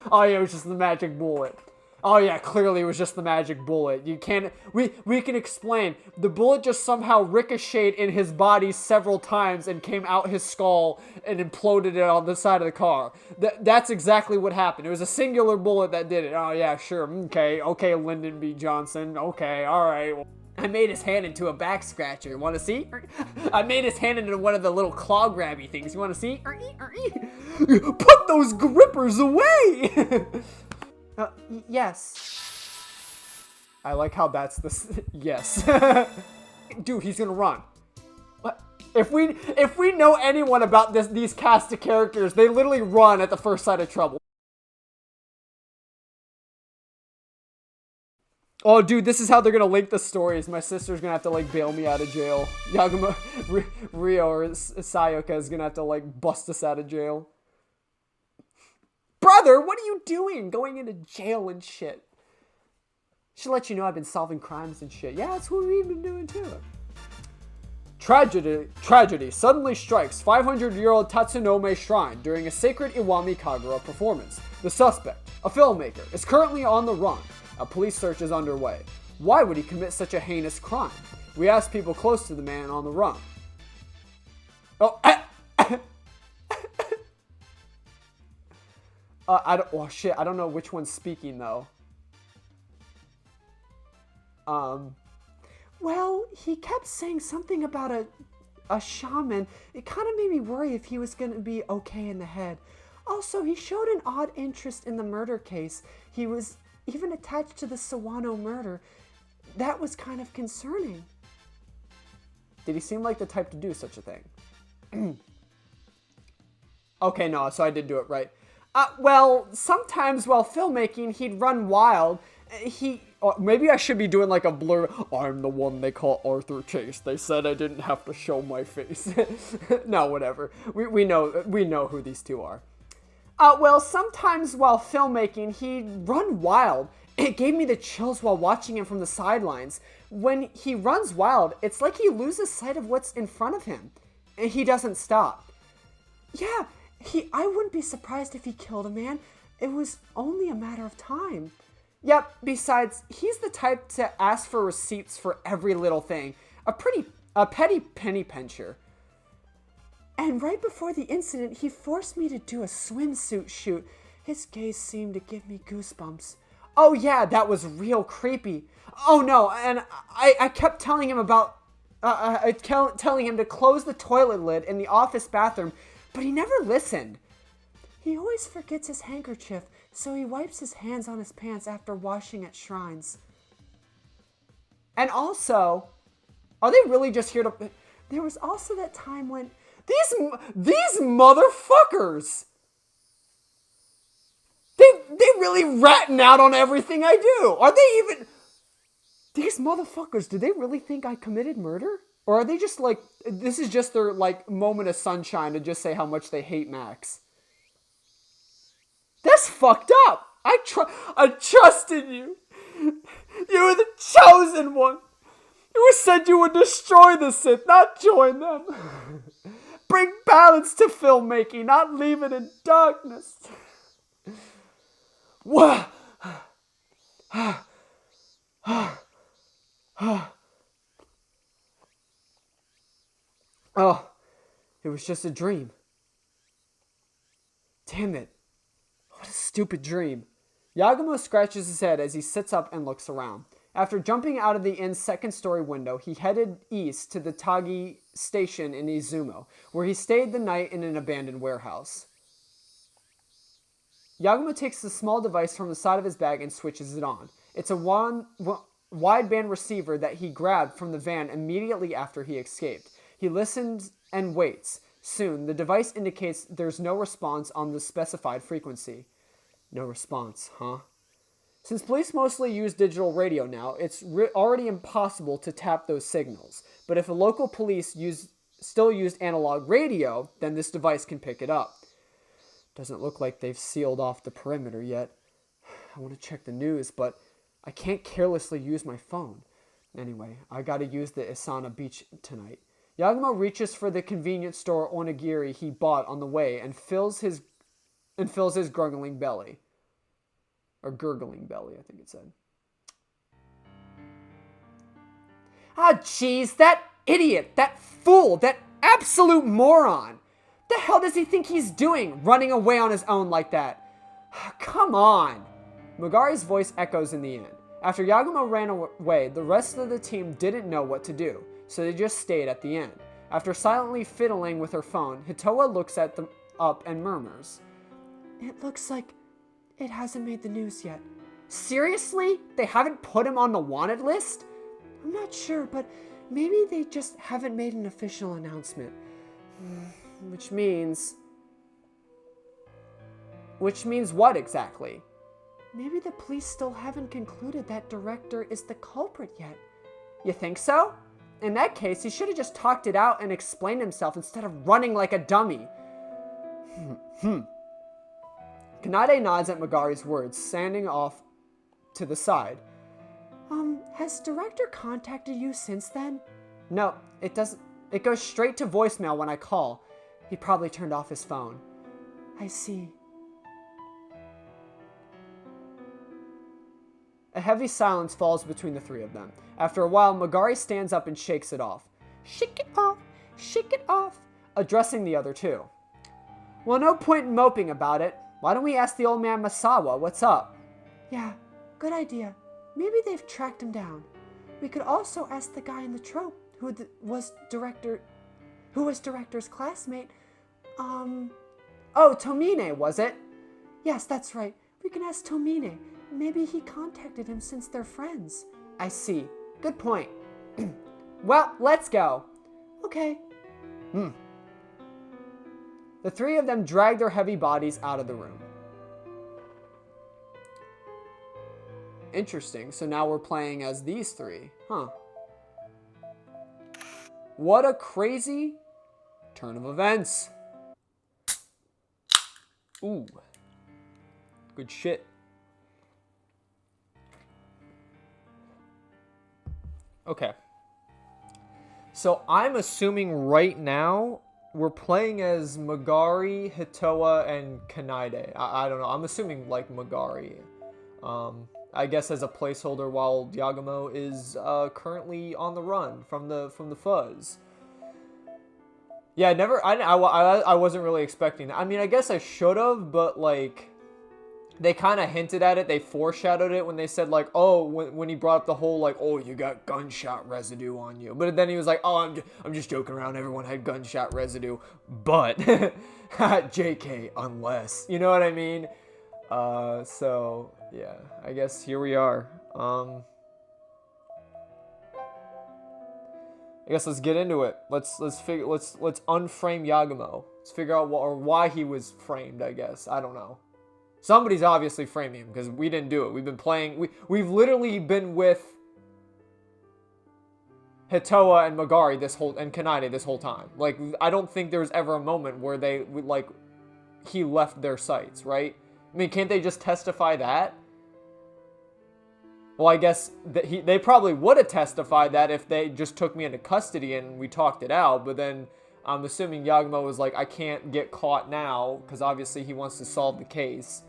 Oh yeah, it was just the magic bullet. Oh yeah, clearly it was just the magic bullet. You can't. We can explain. The bullet just somehow ricocheted in his body several times and came out his skull and imploded it on the side of the car. That's exactly what happened. It was a singular bullet that did it. Oh yeah, sure. Okay, Lyndon B. Johnson. Okay, all right. I made his hand into a back scratcher. Want to see? I made his hand into one of the little claw grabby things. You want to see? Put those grippers away! Yes. I like how that's the yes. Dude, he's gonna run. What? If we know anyone about these cast of characters, they literally run at the first sight of trouble. Oh, dude, this is how they're gonna link the stories. My sister's gonna have to like bail me out of jail. Yaguma, Rio, or Sayaka is gonna have to like bust us out of jail. Brother, what are you doing? Going into jail and shit. Should let you know I've been solving crimes and shit. Yeah, that's what we've been doing too. Tragedy suddenly strikes 500-year-old Tatsunome Shrine during a sacred Iwami Kagura performance. The suspect, a filmmaker, is currently on the run. A police search is underway. Why would he commit such a heinous crime? We asked people close to the man on the run. Oh, oh shit, I don't know which one's speaking though. Well, he kept saying something about a shaman. It kind of made me worry if he was going to be okay in the head. Also, he showed an odd interest in the murder case. He was even attached to the Sawano murder. That was kind of concerning. Did he seem like the type to do such a thing? Okay, no, so I did do it right. Well, sometimes while filmmaking, he'd run wild. Maybe I should be doing like a blur. I'm the one they call Arthur Chase. They said I didn't have to show my face. No, whatever. We know who these two are. Well, sometimes while filmmaking, he'd run wild. It gave me the chills while watching him from the sidelines. When he runs wild, it's like he loses sight of what's in front of him. And he doesn't stop. Yeah, I wouldn't be surprised if he killed a man. It was only a matter of time. Yep, besides, he's the type to ask for receipts for every little thing. A petty penny pincher. And right before the incident, he forced me to do a swimsuit shoot. His gaze seemed to give me goosebumps. Oh yeah, that was real creepy. Oh no, and I kept telling him about, telling him to close the toilet lid in the office bathroom, but he never listened. He always forgets his handkerchief, so he wipes his hands on his pants after washing at shrines. And also, are they really just here to... There was also that time when... These motherfuckers! They really ratting out on everything I do. Are they even... These motherfuckers, do they really think I committed murder? Or are they just like... This is just their, like, moment of sunshine to just say how much they hate Max. That's fucked up. I trusted you. You were the chosen one. You said you would destroy the Sith, not join them. Bring balance to filmmaking, not leave it in darkness. Whoa. Oh, it was just a dream. Damn it. What a stupid dream. Yagumo scratches his head as he sits up and looks around. After jumping out of the inn's second-story window, he headed east to the Tagi station in Izumo, where he stayed the night in an abandoned warehouse. Yagumo takes the small device from the side of his bag and switches it on. It's a wideband receiver that he grabbed from the van immediately after he escaped. He listens and waits. Soon, the device indicates there's no response on the specified frequency. No response, huh? Since police mostly use digital radio now, it's already impossible to tap those signals. But if a local police still used analog radio, then this device can pick it up. Doesn't look like they've sealed off the perimeter yet. I want to check the news, but I can't carelessly use my phone. Anyway, I gotta use the Isana Beach tonight. Yagumo reaches for the convenience store onigiri he bought on the way and fills his gurgling belly. Or gurgling belly, I think it said. Ah, jeez, that idiot, that fool, that absolute moron. The hell does he think he's doing, running away on his own like that? Come on. Magari's voice echoes in the end. After Yagumo ran away, the rest of the team didn't know what to do, so they just stayed at the end. After silently fiddling with her phone, Hitoa looks at them up and murmurs, "It looks like it hasn't made the news yet." Seriously? They haven't put him on the wanted list? I'm not sure, but maybe they just haven't made an official announcement. Which means what exactly? Maybe the police still haven't concluded that director is the culprit yet. You think so? In that case, he should have just talked it out and explained himself instead of running like a dummy. Kanade nods at Magari's words, standing off to the side. Has director contacted you since then? No, it doesn't. It goes straight to voicemail when I call. He probably turned off his phone. I see. A heavy silence falls between the three of them. After a while, Magari stands up and shakes it off. Shake it off, addressing the other two. Well, no point in moping about it. Why don't we ask the old man Masawa what's up? Yeah, good idea. Maybe they've tracked him down. We could also ask the guy in the trope who was director's classmate. Oh, Tomine, was it? Yes, that's right. We can ask Tomine. Maybe he contacted him since they're friends. I see. Good point. Well, let's go. Okay. The three of them drag their heavy bodies out of the room. Interesting. So now we're playing as these three. Huh. What a crazy turn of events. Ooh. Good shit. Okay. So I'm assuming right now we're playing as Magari, Hitoa, and Kanade. I don't know. I'm assuming like Magari. I guess as a placeholder while Yagumo is currently on the run from the fuzz. Yeah, I wasn't really expecting that. I mean, I guess I should have, but like they kind of hinted at it. They foreshadowed it when they said like, oh, when he brought up the whole like, oh, you got gunshot residue on you. But then he was like, oh, I'm just joking around. Everyone had gunshot residue, but JK, unless, you know what I mean? So yeah, I guess here we are. I guess let's get into it. Let's unframe Yagumo. Let's figure out why he was framed. I guess I don't know. Somebody's obviously framing him because we didn't do it. We've been playing. We've literally been with Hitoa and Magari and Kanade this whole time. Like I don't think there was ever a moment where he left their sights, right? I mean, can't they just testify that? Well, I guess they probably would have testified that if they just took me into custody and we talked it out. But then I'm assuming Yagumo was like, I can't get caught now because obviously he wants to solve the case.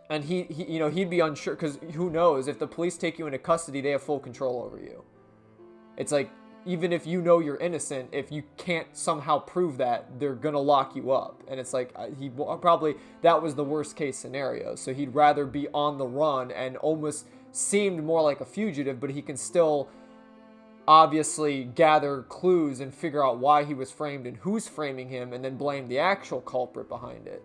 And he'd be unsure because who knows, if the police take you into custody, they have full control over you. It's like, even if you know you're innocent, if you can't somehow prove that, they're gonna lock you up. And it's like, that was the worst case scenario. So he'd rather be on the run and almost seemed more like a fugitive, but he can still obviously gather clues and figure out why he was framed and who's framing him, and then blame the actual culprit behind it.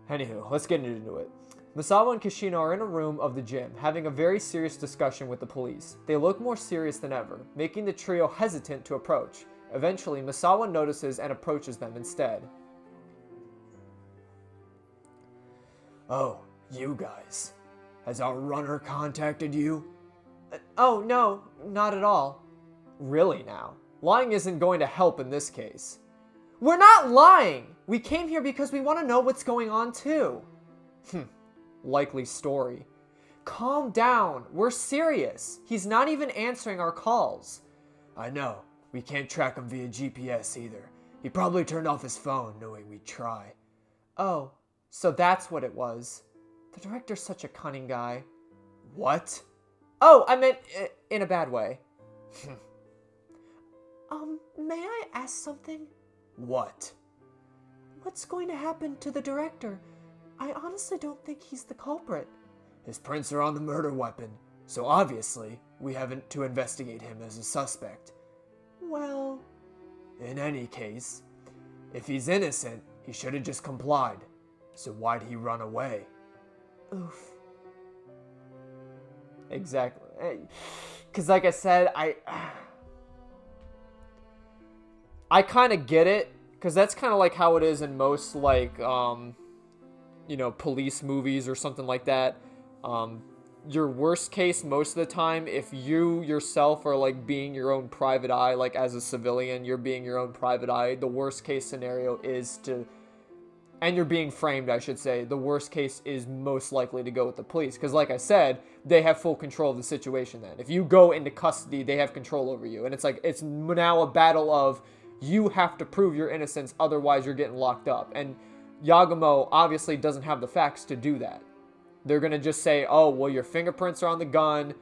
Anywho, let's get into it. Masawa and Kishino are in a room of the gym, having a very serious discussion with the police. They look more serious than ever, making the trio hesitant to approach. Eventually, Masawa notices and approaches them instead. Oh, you guys. Has our runner contacted you? Oh, no, not at all. Really now? Lying isn't going to help in this case. We're not lying! We came here because we want to know what's going on too. Likely story. Calm down. We're serious. He's not even answering our calls. I know. We can't track him via GPS either. He probably turned off his phone knowing we'd try. Oh, So that's what it was. The director's such a cunning guy. What? Oh, I meant in a bad way. May I ask something? What? What's going to happen to the director? I honestly don't think he's the culprit. His prints are on the murder weapon, so obviously we haven't to investigate him as a suspect. Well... In any case, if he's innocent, he should have just complied. So why'd he run away? Oof. Exactly. Because like I said, I kind of get it. Because that's kind of like how it is in most, like, police movies or something like that. Your worst case most of the time, if you yourself are, like, being your own private eye, like, as a civilian, you're being your own private eye, the worst case scenario is to... And you're being framed, I should say. The worst case is most likely to go with the police. Because like I said, they have full control of the situation then. If you go into custody, they have control over you. And it's like, it's now a battle of... You have to prove your innocence, otherwise you're getting locked up. And Yagumo obviously doesn't have the facts to do that. They're going to just say, oh, well, your fingerprints are on the gun.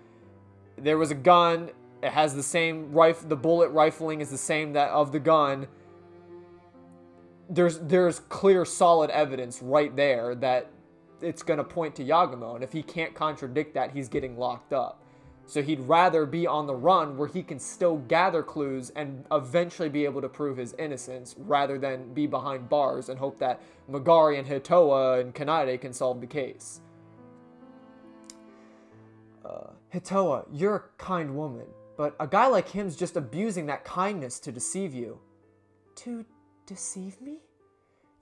There was a gun. It has the same rifle. The bullet rifling is the same that of the gun. There's clear, solid evidence right there that it's going to point to Yagumo. And if he can't contradict that, he's getting locked up. So he'd rather be on the run where he can still gather clues and eventually be able to prove his innocence rather than be behind bars and hope that Magari and Hitoa and Kanade can solve the case. Hitoa, you're a kind woman, but a guy like him's just abusing that kindness to deceive you. To deceive me?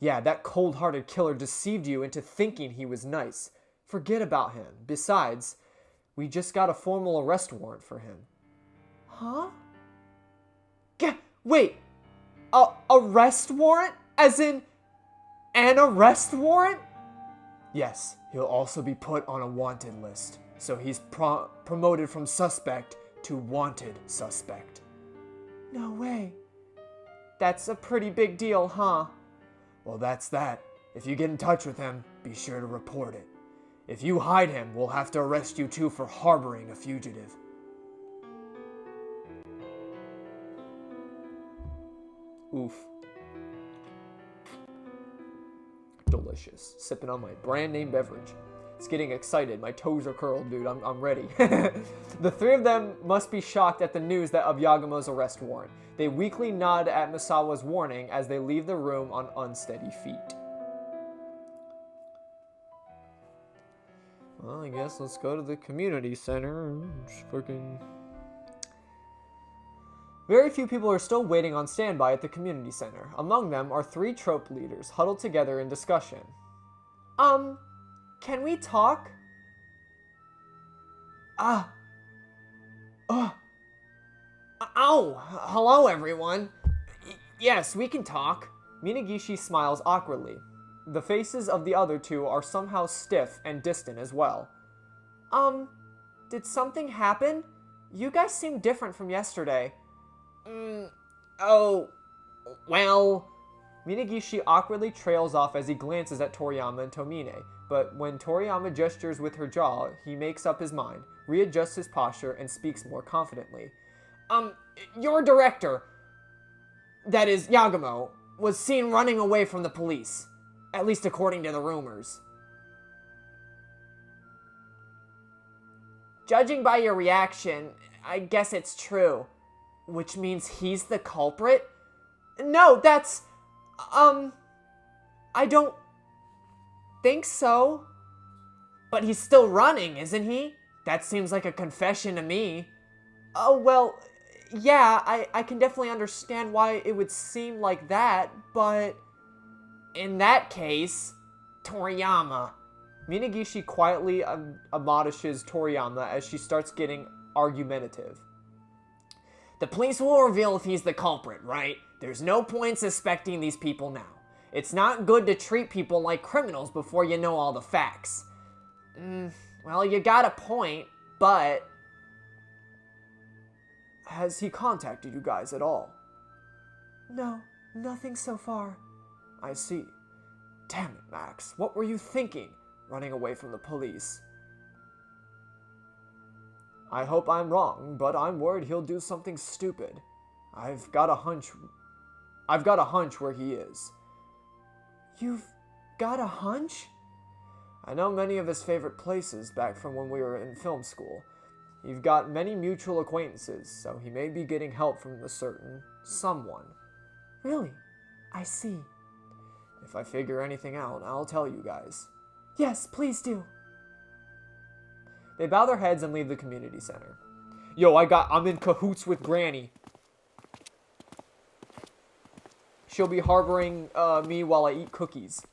Yeah, that cold-hearted killer deceived you into thinking he was nice. Forget about him. Besides... We just got a formal arrest warrant for him. Huh? Wait. Arrest warrant? As in, an arrest warrant? Yes, he'll also be put on a wanted list. So he's promoted from suspect to wanted suspect. No way. That's a pretty big deal, huh? Well, that's that. If you get in touch with him, be sure to report it. If you hide him, we'll have to arrest you too for harboring a fugitive. Oof. Delicious. Sipping on my brand name beverage. It's getting excited. My toes are curled, dude. I'm ready. The three of them must be shocked at the news of Yagumo's arrest warrant. They weakly nod at Misawa's warning as they leave the room on unsteady feet. Well, I guess let's go to the community center and just fucking... Very few people are still waiting on standby at the community center. Among them are 3 trope leaders huddled together in discussion. Can we talk? Hello everyone. Yes, we can talk. Minagishi smiles awkwardly. The faces of the other 2 are somehow stiff and distant as well. Did something happen? You guys seem different from yesterday. Well... Minagishi awkwardly trails off as he glances at Toriyama and Tomine, but when Toriyama gestures with her jaw, he makes up his mind, readjusts his posture, and speaks more confidently. Your director, that is, Yagumo, was seen running away from the police. At least according to the rumors. Judging by your reaction, I guess it's true. Which means he's the culprit? No, that's... I don't think so. But he's still running, isn't he? That seems like a confession to me. Oh, well, yeah, I can definitely understand why it would seem like that, but... In that case, Toriyama. Minagishi quietly admonishes Toriyama as she starts getting argumentative. The police will reveal if he's the culprit, right? There's no point suspecting these people now. It's not good to treat people like criminals before you know all the facts. Well, you got a point, but... Has he contacted you guys at all? No, nothing so far. I see. Damn it, Max. What were you thinking, running away from the police? I hope I'm wrong, but I'm worried he'll do something stupid. I've got a hunch where he is. You've got a hunch? I know many of his favorite places back from when we were in film school. You've got many mutual acquaintances, so he may be getting help from a certain someone. Really? I see. If I figure anything out, I'll tell you guys. Yes, please do. They bow their heads and leave the community center. Yo, I'm in cahoots with Granny. She'll be harboring me while I eat cookies.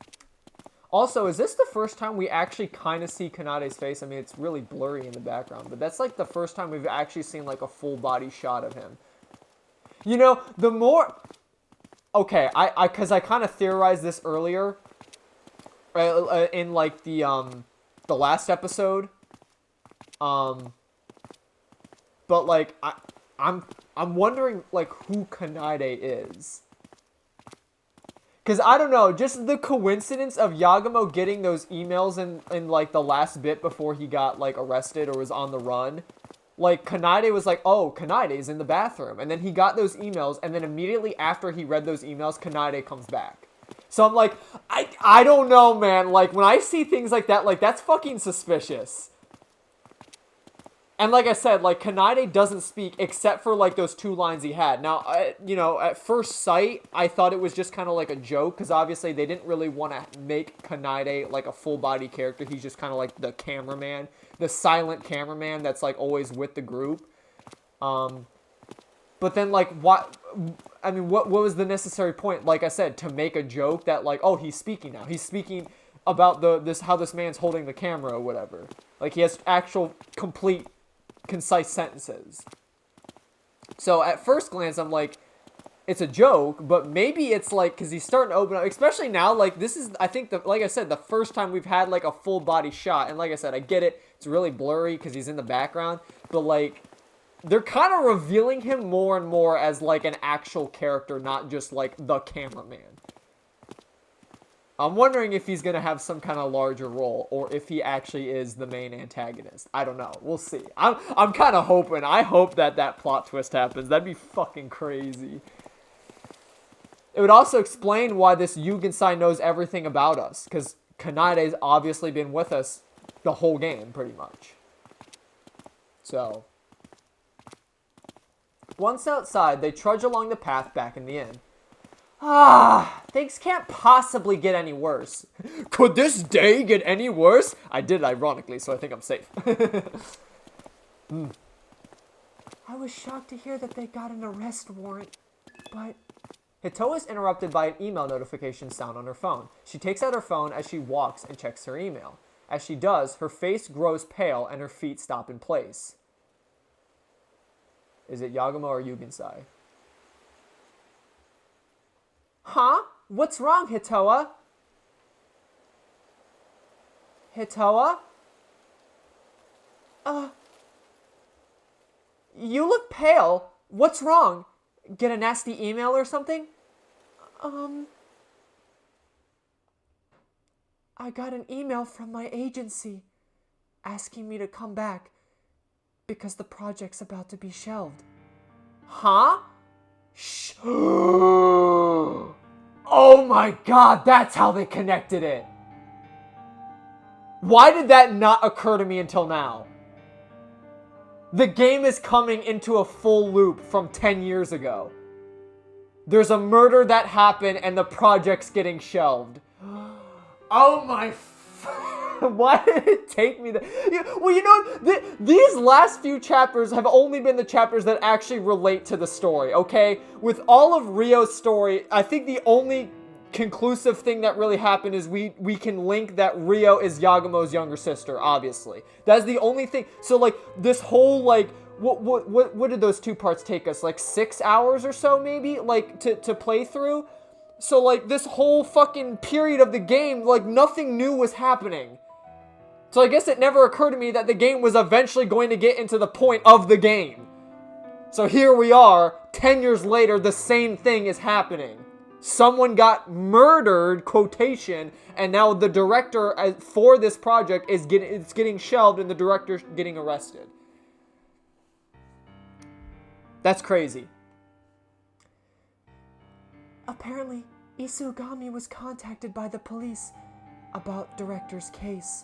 Also, is this the first time we actually kind of see Kanade's face? I mean, it's really blurry in the background, but that's like the first time we've actually seen like a full body shot of him. You know, the more... Okay, because I kind of theorized this earlier in like the last episode. But like I'm wondering like who Kanade is. Because I don't know, just the coincidence of Yagamo getting those emails in like the last bit before he got like arrested or was on the run. Like, Kanade was like, oh, Kanade's in the bathroom. And then he got those emails, and then immediately after he read those emails, Kanade comes back. So I'm like, I don't know, man. Like, when I see things like that, like, that's fucking suspicious. And like I said, like, Kanade doesn't speak except for, like, those 2 lines he had. Now, you know, at first sight, I thought it was just kind of like a joke, because obviously they didn't really want to make Kanade, like, a full-body character. He's just kind of like the cameraman, the silent cameraman that's, like, always with the group. But then, like, what was the necessary point, like I said, to make a joke that, like, oh, he's speaking now. He's speaking about how this man's holding the camera or whatever. Like, he has actual, complete, concise sentences. So at first glance I'm like, it's a joke, but maybe it's like because he's starting to open up, especially now. Like, this is, I think, like I said, the first time we've had like a full body shot. And like I said, I get it, it's really blurry because he's in the background, but like they're kind of revealing him more and more as like an actual character, not just like the cameraman. I'm wondering if he's going to have some kind of larger role, or if he actually is the main antagonist. I don't know. We'll see. I'm kind of hoping. I hope that plot twist happens. That'd be fucking crazy. It would also explain why this Yugensai knows everything about us, because Kanade's obviously been with us the whole game, pretty much. So, once outside, they trudge along the path back in the inn. Things can't possibly get any worse. Could this day get any worse? I did it ironically, so I think I'm safe. I was shocked to hear that they got an arrest warrant, but... Hitoa is interrupted by an email notification sound on her phone. She takes out her phone as she walks and checks her email. As she does, her face grows pale and her feet stop in place. Is it Yagamo or Yugensai? Huh? What's wrong, Hitoa? Hitoa? You look pale. What's wrong? Get a nasty email or something? I got an email from my agency asking me to come back because the project's about to be shelved. Huh? Shh. Oh my god, that's how they connected it. Why did that not occur to me until now? The game is coming into a full loop from 10 years ago. There's a murder that happened and the project's getting shelved. Oh my... Why did it take me that? Well, you know, these last few chapters have only been the chapters that actually relate to the story, okay? With all of Rio's story, I think the only conclusive thing that really happened is we can link that Rio is Yagamo's younger sister, obviously. That's the only thing. So, like, this whole, like, what did those 2 parts take us? Like 6 hours or so, maybe? Like, to play through? So, like, this whole fucking period of the game, like, nothing new was happening. So I guess it never occurred to me that the game was eventually going to get into the point of the game. So here we are, 10 years later, the same thing is happening. someone got murdered, quotation, and now the director for this project is getting shelved and the director's getting arrested. That's crazy. Apparently, Isugami was contacted by the police about director's case.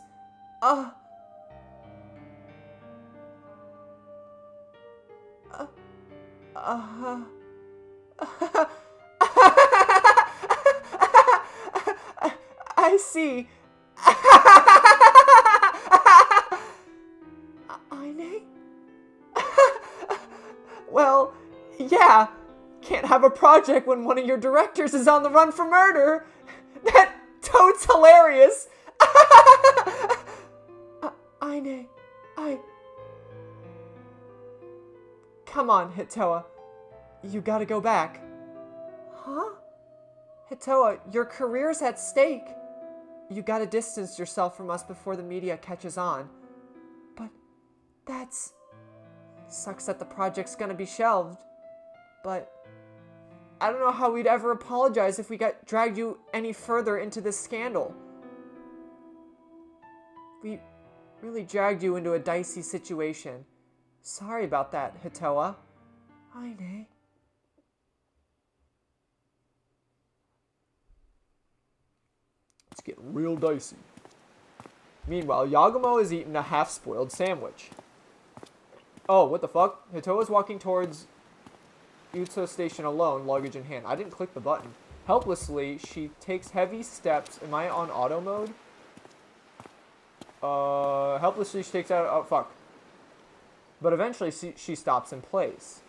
I see. Aine? Well, yeah. Can't have a project when one of your directors is on the run for murder. That totes hilarious. Aine, Come on, Hitoa. You gotta go back. Huh? Hitoa, your career's at stake. You gotta distance yourself from us before the media catches on. But that's... Sucks that the project's gonna be shelved. But I don't know how we'd ever apologize if we got dragged you any further into this scandal. We really dragged you into a dicey situation. Sorry about that, Hitoa. Aine. It's getting real dicey. Meanwhile, Yagumo is eating a half-spoiled sandwich. Oh, what the fuck? Hitoa's walking towards Utsu Station alone, luggage in hand. I didn't click the button. Helplessly, she takes heavy steps. Am I on auto mode? Helplessly, she takes out... Oh, fuck. But eventually, she stops in place.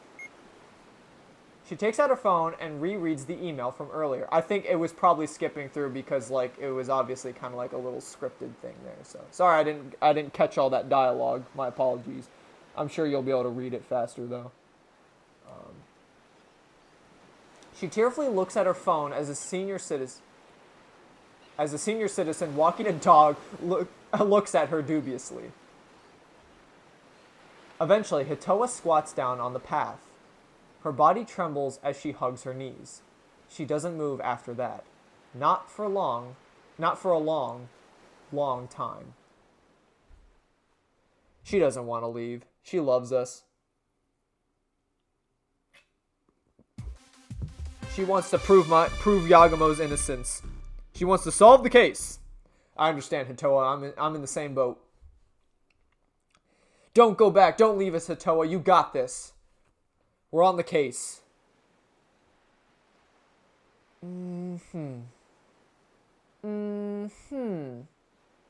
She takes out her phone and rereads the email from earlier. I think it was probably skipping through because, like, it was obviously kind of like a little scripted thing there. So, sorry, I didn't catch all that dialogue. My apologies. I'm sure you'll be able to read it faster, though. She tearfully looks at her phone as a senior citizen walking a dog looks at her dubiously. Eventually, Hitoa squats down on the path. Her body trembles as she hugs her knees. She doesn't move after that. Not for a long time. She doesn't want to leave. She loves us. She wants to prove Yagumo's innocence. She wants to solve the case. I understand, Hitoa. I'm in the same boat. Don't go back. Don't leave us, Hitoa. You got this. We're on the case.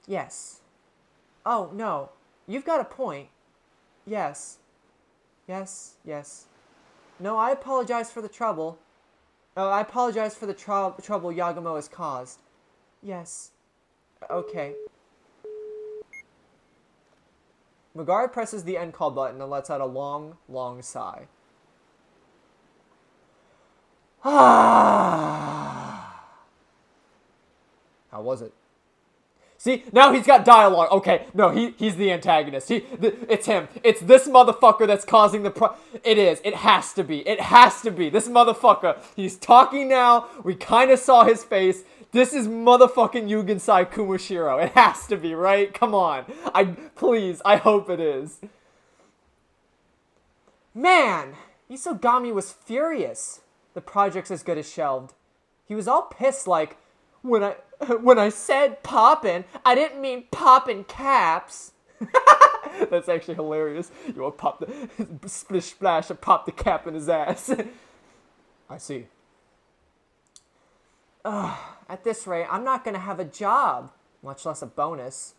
Yes. Oh, no. You've got a point. Yes. No, I apologize for the trouble. I apologize for the trouble Yagumo has caused. Yes. Okay. Megari presses the end call button and lets out a long, long sigh. How was it? See, now he's got dialogue. Okay, no, he's the antagonist. It's him. It's this motherfucker that's causing the It is. It has to be. It has to be. This motherfucker. He's talking now. We kind of saw his face. This is motherfucking Yugensai Kumashiro. It has to be, right? Come on. Please, I hope it is. Man, Isogami was furious. The project's as good as shelved. He was all pissed like, when I said poppin', I didn't mean poppin' caps. That's actually hilarious. You want to pop the splish splash and pop the cap in his ass. I see. At this rate, I'm not going to have a job, much less a bonus.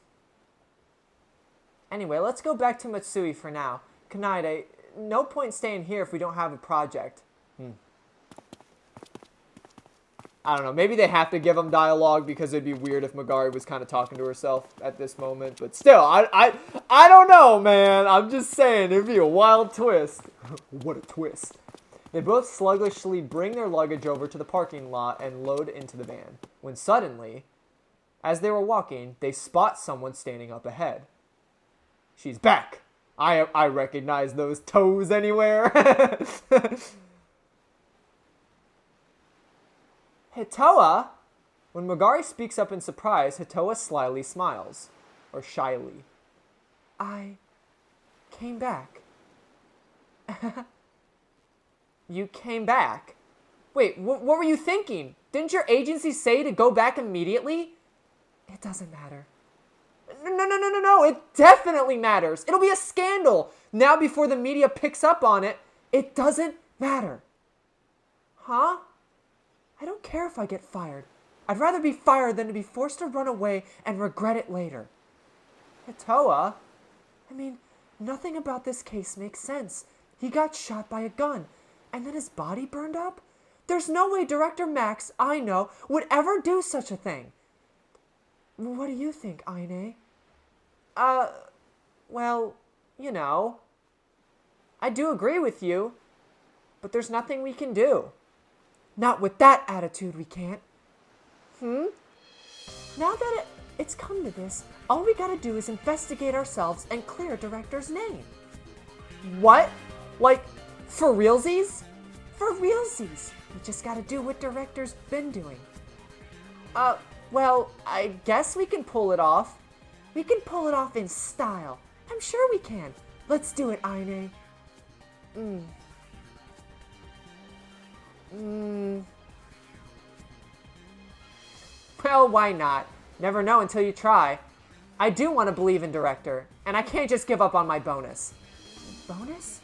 Anyway, let's go back to Matsui for now. Kanade, no point staying here if we don't have a project. I don't know. Maybe they have to give him dialogue because it'd be weird if Megari was kind of talking to herself at this moment. But still, I don't know, man. I'm just saying, it'd be a wild twist. What a twist. They both sluggishly bring their luggage over to the parking lot and load into the van. When suddenly, as they were walking, they spot someone standing up ahead. She's back. I recognize those toes anywhere. Hitoa? When Magari speaks up in surprise, Hitoa slyly smiles. Or shyly. I came back. You came back? Wait, what were you thinking? Didn't your agency say to go back immediately? It doesn't matter. No, it definitely matters. It'll be a scandal. Now before the media picks up on it, it doesn't matter. Huh? I don't care if I get fired. I'd rather be fired than to be forced to run away and regret it later. Hitoa? I mean, nothing about this case makes sense. He got shot by a gun, and then his body burned up? There's no way Director Max, I know, would ever do such a thing. What do you think, Aine? Well, you know, I do agree with you, but there's nothing we can do. Not with that attitude we can't. Now that it's come to this, all we gotta do is investigate ourselves and clear Director's name. What? Like, for realsies? For realsies. We just gotta do what Director's been doing. Well, I guess we can pull it off. We can pull it off in style. I'm sure we can. Let's do it, Aine. Well, why not? Never know until you try. I do want to believe in Director, and I can't just give up on my bonus. Bonus?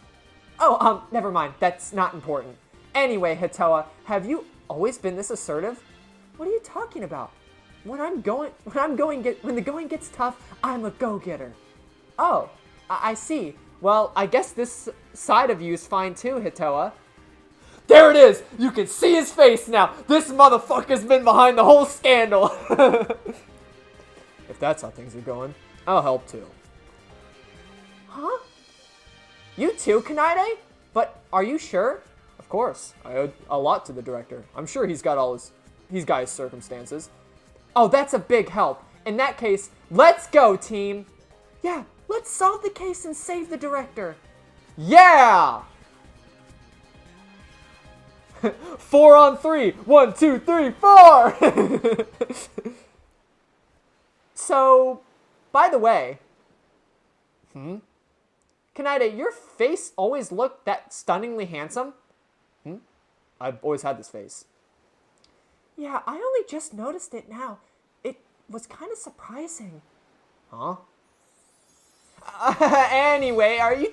Oh, never mind. That's not important. Anyway, Hitoa, have you always been this assertive? What are you talking about? When the going gets tough, I'm a go-getter. Oh, I see. Well, I guess this side of you is fine too, Hitoa. There it is! You can see his face now! This motherfucker's been behind the whole scandal! If that's how things are going, I'll help too. Huh? You too, Kanade? But are you sure? Of course. I owed a lot to the Director. I'm sure he's got his circumstances. Oh, that's a big help. In that case, let's go, team! Yeah, let's solve the case and save the Director. Yeah! 4 on 3. 1, 2, 3, 4! So, by the way, Kanade, your face always looked that stunningly handsome? I've always had this face. Yeah, I only just noticed it now. It was kind of surprising. Huh? Anyway, you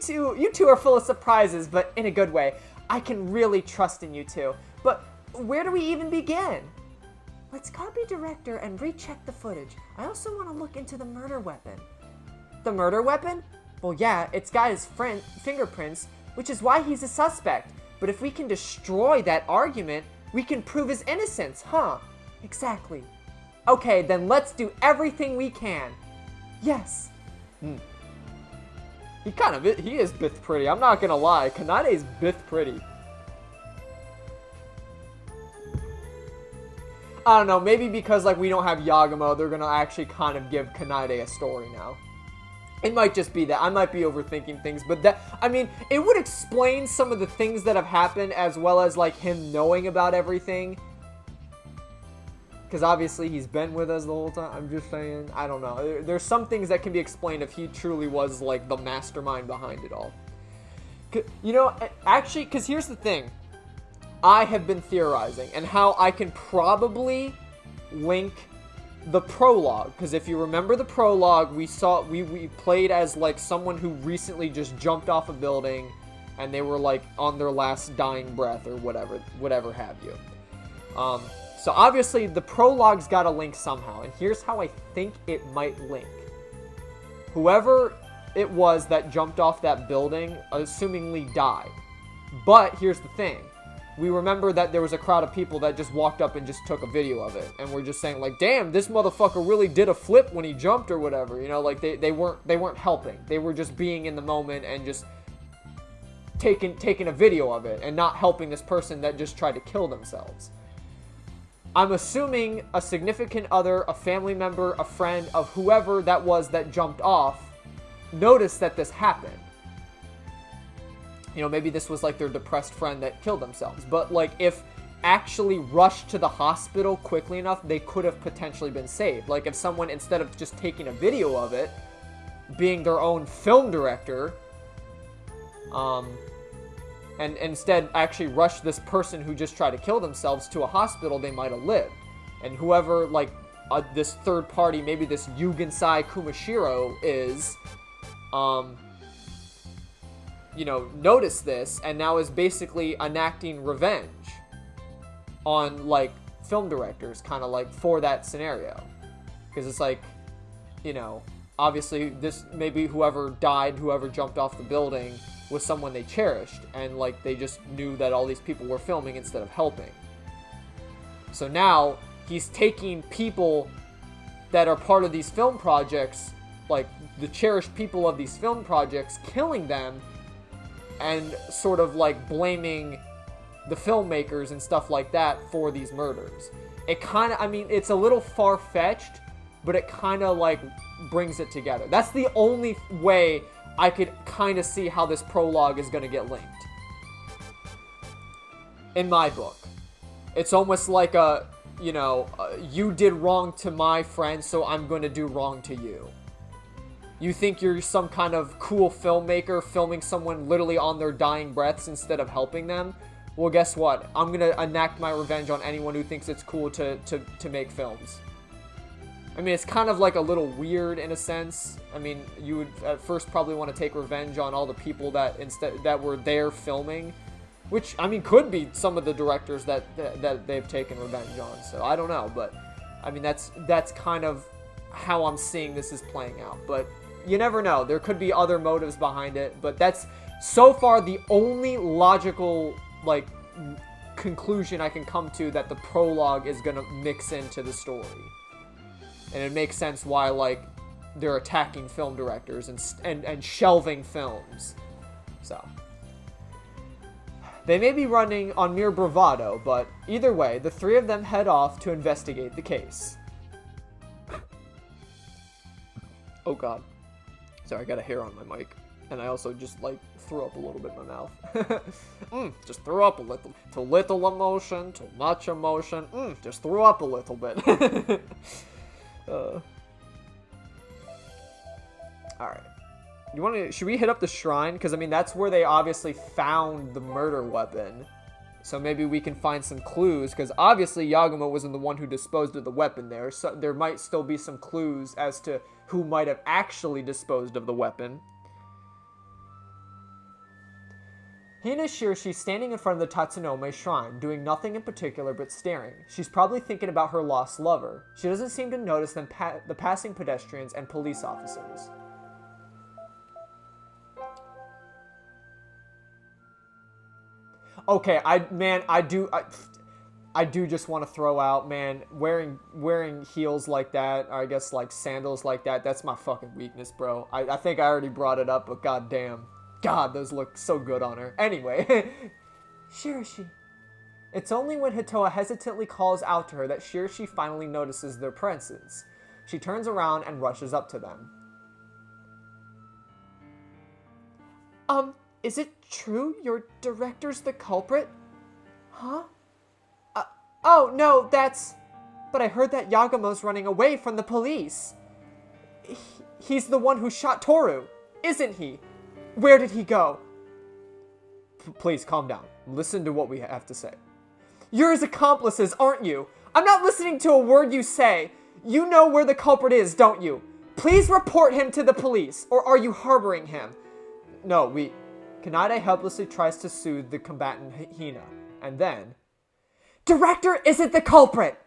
two are full of surprises, but in a good way. I can really trust in you two. But where do we even begin? Let's copy Director and recheck the footage. I also want to look into the murder weapon. The murder weapon? Well, yeah, it's got his fingerprints, which is why he's a suspect. But if we can destroy that argument, we can prove his innocence, huh? Exactly. Okay, then let's do everything we can. Yes. He is bith pretty. I'm not gonna lie. Kanade's bith pretty. I don't know. Maybe because like we don't have Yagamo, they're gonna actually kind of give Kanade a story now. It might just be that. I might be overthinking things, but it would explain some of the things that have happened as well as like him knowing about everything. Because obviously he's been with us the whole time. I'm just saying, I don't know. There's some things that can be explained if he truly was like the mastermind behind it all. You know, actually, because here's the thing. I have been theorizing and how I can probably link the prologue. Because if you remember the prologue, we played as like someone who recently just jumped off a building and they were like on their last dying breath or whatever have you. So obviously the prologue's got to link somehow, and here's how I think it might link. Whoever it was that jumped off that building, assumingly died. But here's the thing. We remember that there was a crowd of people that just walked up and just took a video of it, and we're just saying like, damn, this motherfucker really did a flip when he jumped or whatever, you know, like they weren't helping. They were just being in the moment and just taking a video of it and not helping this person that just tried to kill themselves. I'm assuming a significant other, a family member, a friend of whoever that was that jumped off noticed that this happened. You know, maybe this was like their depressed friend that killed themselves. But like if actually rushed to the hospital quickly enough, they could have potentially been saved. Like if someone, instead of just taking a video of it, being their own film director, and instead actually rushed this person who just tried to kill themselves to a hospital, they might have lived. And whoever, like, this third party, maybe this Yugensai Kumashiro is, you know, noticed this and now is basically enacting revenge on, like, film directors, kind of like for that scenario. Because it's like, you know, obviously this, maybe whoever died, whoever jumped off the building was someone they cherished, and like they just knew that all these people were filming instead of helping. So now he's taking people that are part of these film projects, like the cherished people of these film projects, killing them, and sort of like blaming the filmmakers and stuff like that for these murders. It kind of, I mean, it's a little far-fetched, but it kind of like brings it together. That's the only way I could kind of see how this prologue is going to get linked. In my book. It's almost like a, you know, you did wrong to my friend, so I'm going to do wrong to you. You think you're some kind of cool filmmaker filming someone literally on their dying breaths instead of helping them? Well, guess what? I'm going to enact my revenge on anyone who thinks it's cool to make films. I mean, it's kind of like a little weird in a sense. I mean, you would at first probably want to take revenge on all the people that were there filming, which, I mean, could be some of the directors that they've taken revenge on. So I don't know, but I mean, that's kind of how I'm seeing this is playing out. But you never know. There could be other motives behind it, but that's so far the only logical, like, conclusion I can come to that the prologue is going to mix into the story. And it makes sense why, like, they're attacking film directors and shelving films. So they may be running on mere bravado, but either way, the three of them head off to investigate the case. Oh god. Sorry, I got a hair on my mic. And I also just, like, threw up a little bit in my mouth. Just threw up a little. Too little emotion, too much emotion. Just threw up a little bit. Alright. Should we hit up the shrine? Because, I mean, that's where they obviously found the murder weapon. So maybe we can find some clues, because obviously Yagumo wasn't the one who disposed of the weapon there. So there might still be some clues as to who might have actually disposed of the weapon. Hina Shirashi standing in front of the Tatsunome shrine, doing nothing in particular but staring. She's probably thinking about her lost lover. She doesn't seem to notice the passing pedestrians and police officers. Okay, I do just want to throw out, man, wearing heels like that, or I guess like sandals like that, that's my fucking weakness, bro. I think I already brought it up, but goddamn. God, those look so good on her. Anyway, Shirashi. It's only when Hitoa hesitantly calls out to her that Shirashi finally notices their presence. She turns around and rushes up to them. Is it true your director's the culprit? Huh? Oh, no, that's... But I heard that Yagumo's running away from the police. He's the one who shot Toru, isn't he? Where did he go? Please, calm down. Listen to what we have to say. You're his accomplices, aren't you? I'm not listening to a word you say. You know where the culprit is, don't you? Please report him to the police, or are you harboring him? No, Kanade helplessly tries to soothe the combatant Hina, and then... Director isn't the culprit!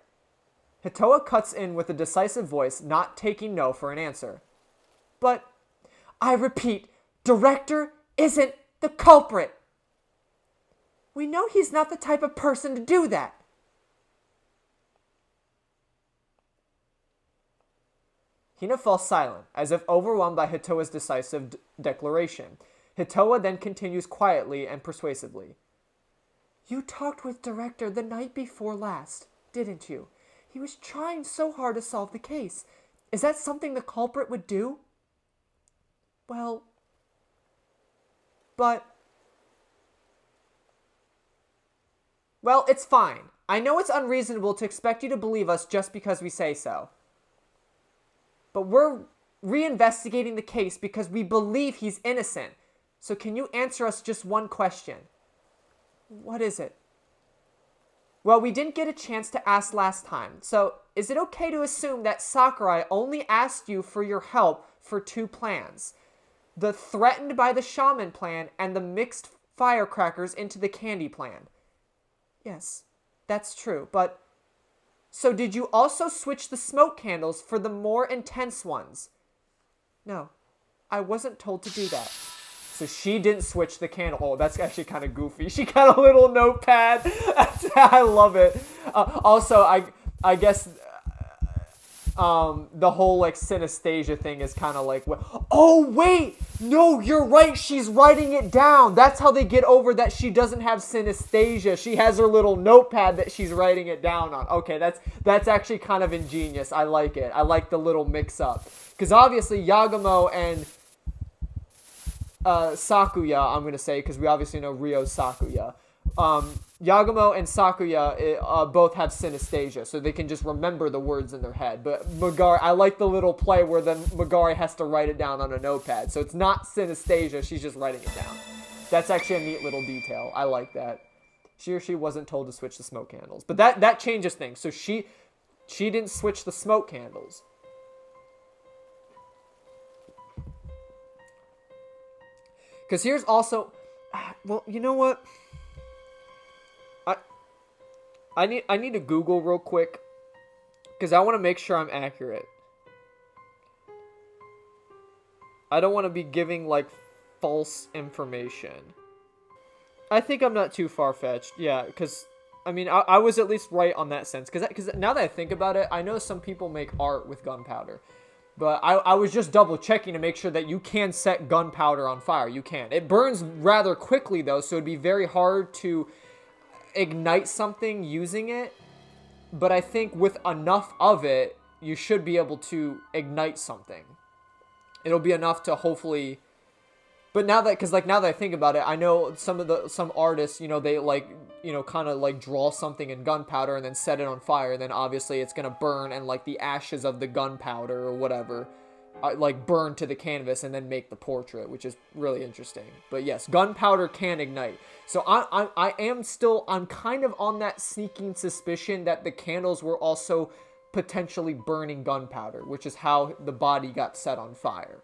Hitoa cuts in with a decisive voice, not taking no for an answer. But, I repeat, Director isn't the culprit. We know he's not the type of person to do that. Hina falls silent, as if overwhelmed by Hitoa's decisive declaration. Hitoa then continues quietly and persuasively. You talked with Director the night before last, didn't you? He was trying so hard to solve the case. Is that something the culprit would do? Well... But... Well, it's fine. I know it's unreasonable to expect you to believe us just because we say so. But we're reinvestigating the case because we believe he's innocent. So can you answer us just one question? What is it? Well, we didn't get a chance to ask last time. So is it okay to assume that Sakurai only asked you for your help for two plans? The threatened by the shaman plan and the mixed firecrackers into the candy plan. Yes, that's true, but... So did you also switch the smoke candles for the more intense ones? No, I wasn't told to do that. So she didn't switch the candle. Oh, that's actually kind of goofy. She got a little notepad. I love it. Also, I guess the whole like synesthesia thing is kind of like, oh wait, no, you're right, she's writing it down. That's how they get over that she doesn't have synesthesia. She has her little notepad that she's writing it down on. Okay, that's actually kind of ingenious. I like it. I like the little mix up, because obviously Yagumo and Sakuya, I'm gonna say, because we obviously know Ryo's Sakuya. Yagumo and Sakuya both have synesthesia, so they can just remember the words in their head. But Megari, I like the little play where then Megari has to write it down on a notepad. So it's not synesthesia, she's just writing it down. That's actually a neat little detail. I like that. She or she wasn't told to switch the smoke candles. But that changes things. So she didn't switch the smoke candles. Because here's also... Well, you know what? I need to Google real quick, because I want to make sure I'm accurate. I don't want to be giving, like, false information. I think I'm not too far-fetched, yeah, because, I mean, I was at least right on that sense. Because now that I think about it, I know some people make art with gunpowder. But I was just double-checking to make sure that you can set gunpowder on fire. You can. It burns rather quickly, though, so it'd be very hard to ignite something using it, but I think with enough of it, you should be able to ignite something. It'll be enough to hopefully... But now that, because like now that I think about it, I know some artists, you know, they like, you know, kind of like draw something in gunpowder and then set it on fire, and then obviously it's gonna burn, and like the ashes of the gunpowder or whatever, like burn to the canvas and then make the portrait, which is really interesting. But yes, gunpowder can ignite. So I'm kind of on that sneaking suspicion that the candles were also potentially burning gunpowder, which is how the body got set on fire.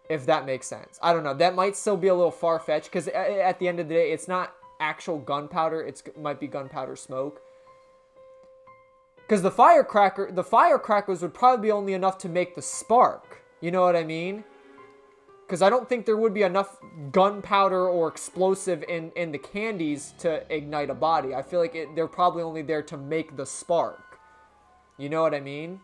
If that makes sense. I don't know. That might still be a little far-fetched, because at the end of the day, it's not actual gunpowder. It might be gunpowder smoke. Because the firecrackers would probably be only enough to make the spark. You know what I mean? Because I don't think there would be enough gunpowder or explosive in the candies to ignite a body. I feel like they're probably only there to make the spark. You know what I mean?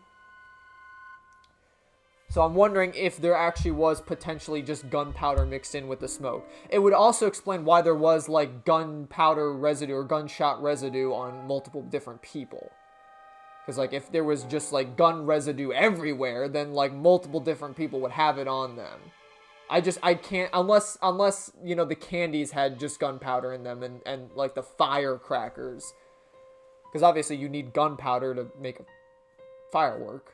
So I'm wondering if there actually was potentially just gunpowder mixed in with the smoke. It would also explain why there was like gunpowder residue or gunshot residue on multiple different people. Because like if there was just like gun residue everywhere, then like multiple different people would have it on them. I can't, unless, you know, the candies had just gunpowder in them and like the firecrackers. Because obviously you need gunpowder to make a firework.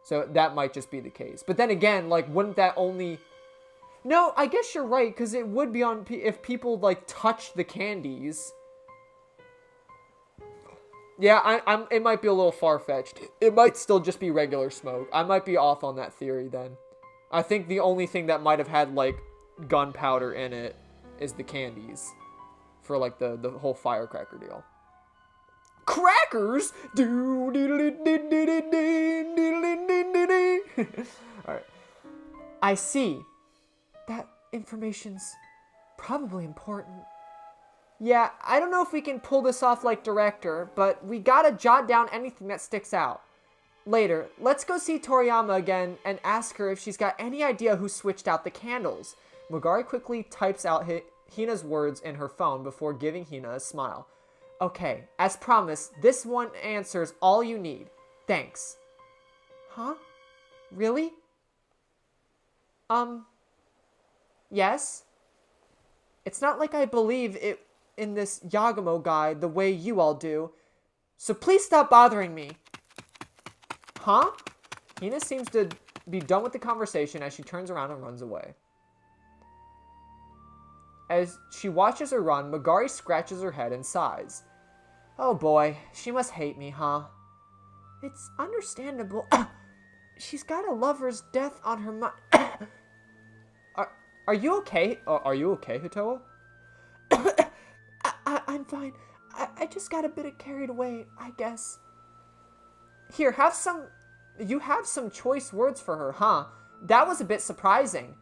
So that might just be the case. But then again, like, wouldn't that only... No, I guess you're right, because it would be on... If people, like, touch the candies. Yeah, it might be a little far-fetched. It might still just be regular smoke. I might be off on that theory, then. I think the only thing that might have had, like, gunpowder in it is the candies. For, like, the whole firecracker deal. Crackers! Alright. I see. That information's probably important. Yeah, I don't know if we can pull this off like director, but we gotta jot down anything that sticks out. Later, let's go see Toriyama again and ask her if she's got any idea who switched out the candles. Megari quickly types out Hina's words in her phone before giving Hina a smile. Okay, as promised, this one answers all you need. Thanks. Huh? Really? Yes? It's not like I believe it in this Yagamo guy the way you all do. So please stop bothering me. Huh? Hina seems to be done with the conversation as she turns around and runs away. As she watches her run, Megari scratches her head and sighs. Oh boy, she must hate me, huh? It's understandable. She's got a lover's death on her mind. Are you okay? Are you okay, Hitoa? I'm fine. I just got a bit carried away, I guess. Here, you have some choice words for her, huh? That was a bit surprising.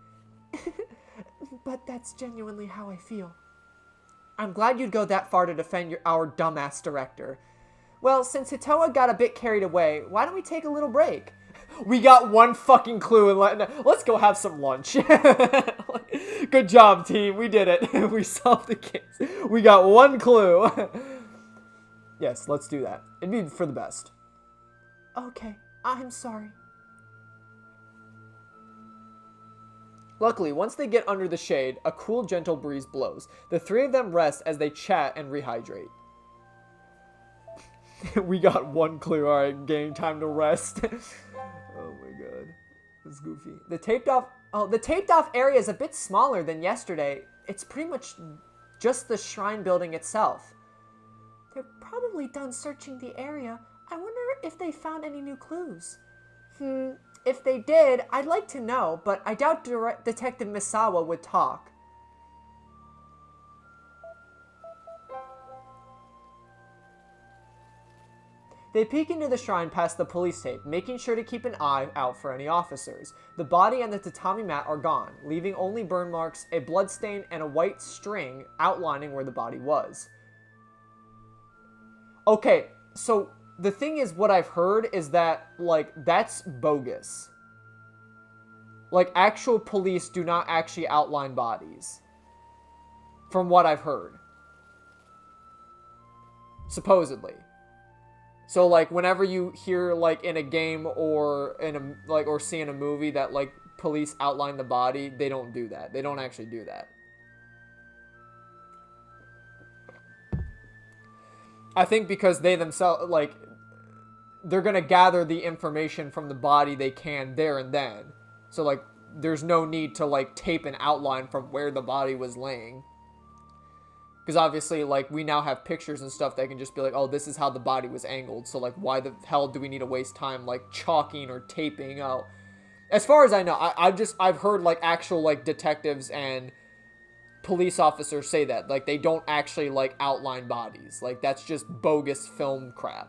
But that's genuinely how I feel. I'm glad you'd go that far to defend our dumbass director. Well, since Hitoa got a bit carried away, why don't we take a little break? We got one fucking clue and let's go have some lunch. Good job, team. We did it. We solved the case. We got one clue. Yes, let's do that. It'd be for the best. Okay, I'm sorry. Luckily, once they get under the shade, a cool, gentle breeze blows. The three of them rest as they chat and rehydrate. We got one clue. Alright, game time to rest. Oh my god. That's goofy. The taped off area is a bit smaller than yesterday. It's pretty much just the shrine building itself. They're probably done searching the area. I wonder if they found any new clues. If they did, I'd like to know, but I doubt Detective Misawa would talk. They peek into the shrine past the police tape, making sure to keep an eye out for any officers. The body and the tatami mat are gone, leaving only burn marks, a bloodstain, and a white string outlining where the body was. Okay, so the thing is, what I've heard is that, like, that's bogus. Like, actual police do not actually outline bodies. From what I've heard. Supposedly. So, like, whenever you hear, like, in a game or or see in a movie that, like, police outline the body, they don't do that. They don't actually do that. I think because they themselves, like, they're gonna gather the information from the body they can there and then. So, like, there's no need to, like, tape an outline from where the body was laying. Because obviously, like, we now have pictures and stuff that can just be like, oh, this is how the body was angled. So, like, why the hell do we need to waste time, like, chalking or taping out? As far as I know, I've heard, like, actual, like, detectives and police officers say that. Like, they don't actually, like, outline bodies. Like, that's just bogus film crap.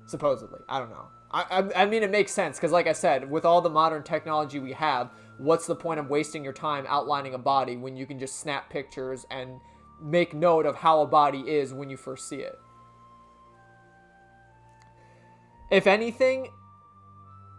Supposedly. I don't know. I mean, it makes sense. Because, like I said, with all the modern technology we have, what's the point of wasting your time outlining a body when you can just snap pictures and make note of how a body is when you first see it? If anything,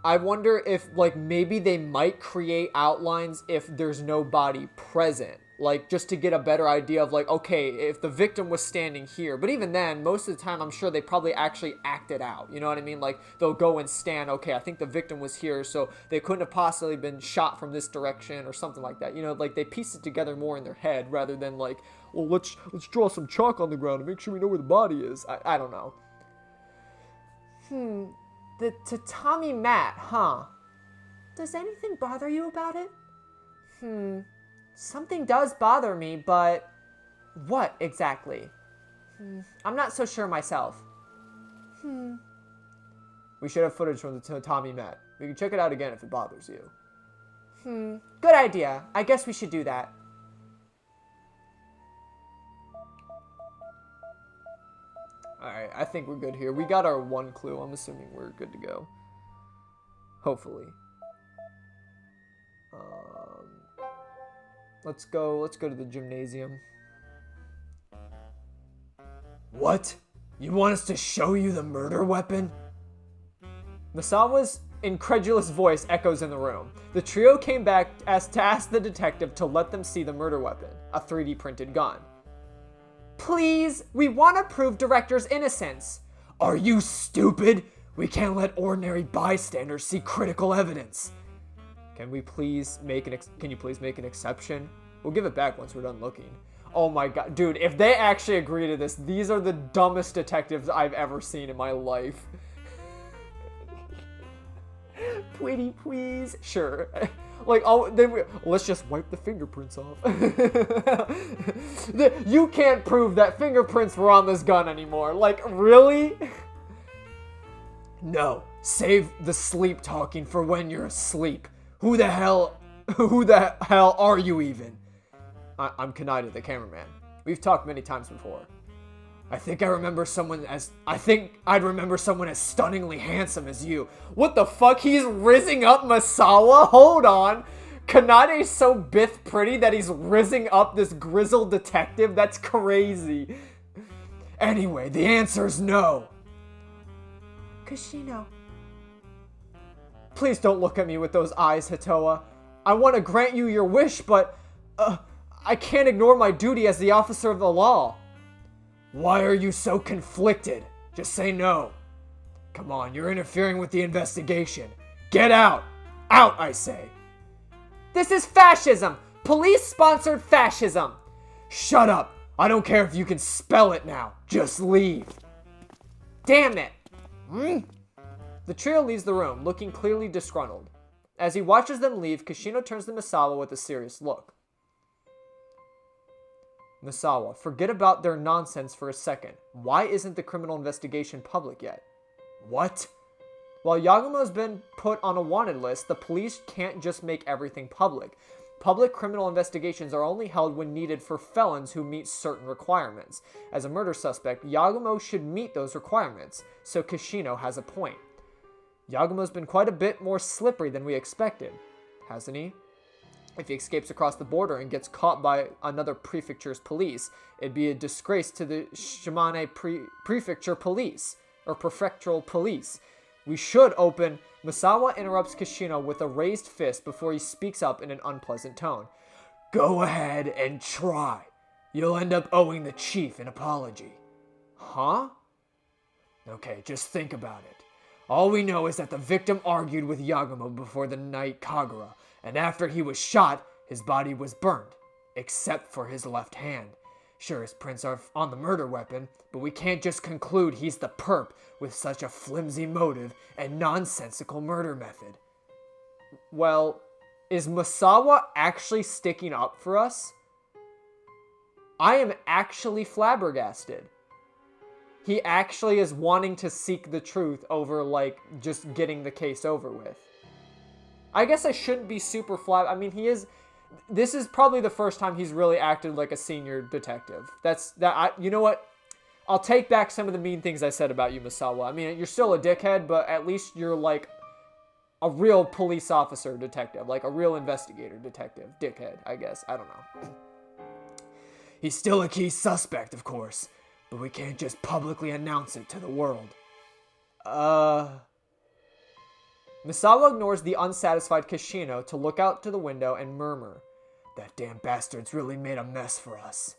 I wonder if, like, maybe they might create outlines if there's no body present. Like, just to get a better idea of, like, okay, if the victim was standing here. But even then, most of the time, I'm sure they probably actually act it out. You know what I mean? Like, they'll go and stand, okay, I think the victim was here, so they couldn't have possibly been shot from this direction or something like that. You know, like, they piece it together more in their head rather than, like, well, let's draw some chalk on the ground and make sure we know where the body is. I don't know. The tatami mat, huh? Does anything bother you about it? Something does bother me, but what exactly? I'm not so sure myself. We should have footage from the tatami mat. We can check it out again if it bothers you. Good idea. I guess we should do that. Alright, I think we're good here. We got our one clue. I'm assuming we're good to go. Hopefully. Let's go to the gymnasium. What? You want us to show you the murder weapon? Misawa's incredulous voice echoes in the room. The trio came back to ask the detective to let them see the murder weapon, a 3D printed gun. Please, we want to prove director's innocence. Are you stupid? We can't let ordinary bystanders see critical evidence. Can you please make an exception? We'll give it back once we're done looking. Oh my god. Dude, if they actually agree to this, these are the dumbest detectives I've ever seen in my life. Pretty please. Sure. Like, oh, let's just wipe the fingerprints off. You can't prove that fingerprints were on this gun anymore. Like, really? No. Save the sleep talking for when you're asleep. Who the hell are you even? I'm Kanade, the cameraman. We've talked many times before. I think I'd remember someone as stunningly handsome as you. What the fuck? He's rizzing up Misawa? Hold on. Kanade's so bith pretty that he's rizzing up this grizzled detective? That's crazy. Anyway, the answer's no. Kashino. Please don't look at me with those eyes, Hitoa. I want to grant you your wish, but I can't ignore my duty as the officer of the law. Why are you so conflicted? Just say no. Come on, you're interfering with the investigation. Get out! Out, I say! This is fascism! Police-sponsored fascism! Shut up! I don't care if you can spell it now. Just leave. Damn it! The trio leaves the room, looking clearly disgruntled. As he watches them leave, Kashino turns to Misawa with a serious look. Misawa, forget about their nonsense for a second. Why isn't the criminal investigation public yet? What? While Yagumo's been put on a wanted list, the police can't just make everything public. Public criminal investigations are only held when needed for felons who meet certain requirements. As a murder suspect, Yagumo should meet those requirements, so Kashino has a point. Yagumo's been quite a bit more slippery than we expected, hasn't he? If he escapes across the border and gets caught by another prefecture's police, it'd be a disgrace to the Shimane prefecture police, or prefectural police. We should open... Misawa interrupts Kashino with a raised fist before he speaks up in an unpleasant tone. Go ahead and try. You'll end up owing the chief an apology. Huh? Okay, just think about it. All we know is that the victim argued with Yagumo before the night Kagura, and after he was shot, his body was burned, except for his left hand. Sure, his prints are on the murder weapon, but we can't just conclude he's the perp with such a flimsy motive and nonsensical murder method. Well, is Misawa actually sticking up for us? I am actually flabbergasted. He actually is wanting to seek the truth over, like, just getting the case over with. I guess I shouldn't be super I mean, this is probably the first time he's really acted like a senior detective. You know what? I'll take back some of the mean things I said about you, Misawa. I mean, you're still a dickhead, but at least you're, like, a real police officer detective. Like, a real investigator detective. Dickhead, I guess. I don't know. He's still a key suspect, of course, but we can't just publicly announce it to the world. Misawa ignores the unsatisfied Kashino to look out to the window and murmur, that damn bastard's really made a mess for us.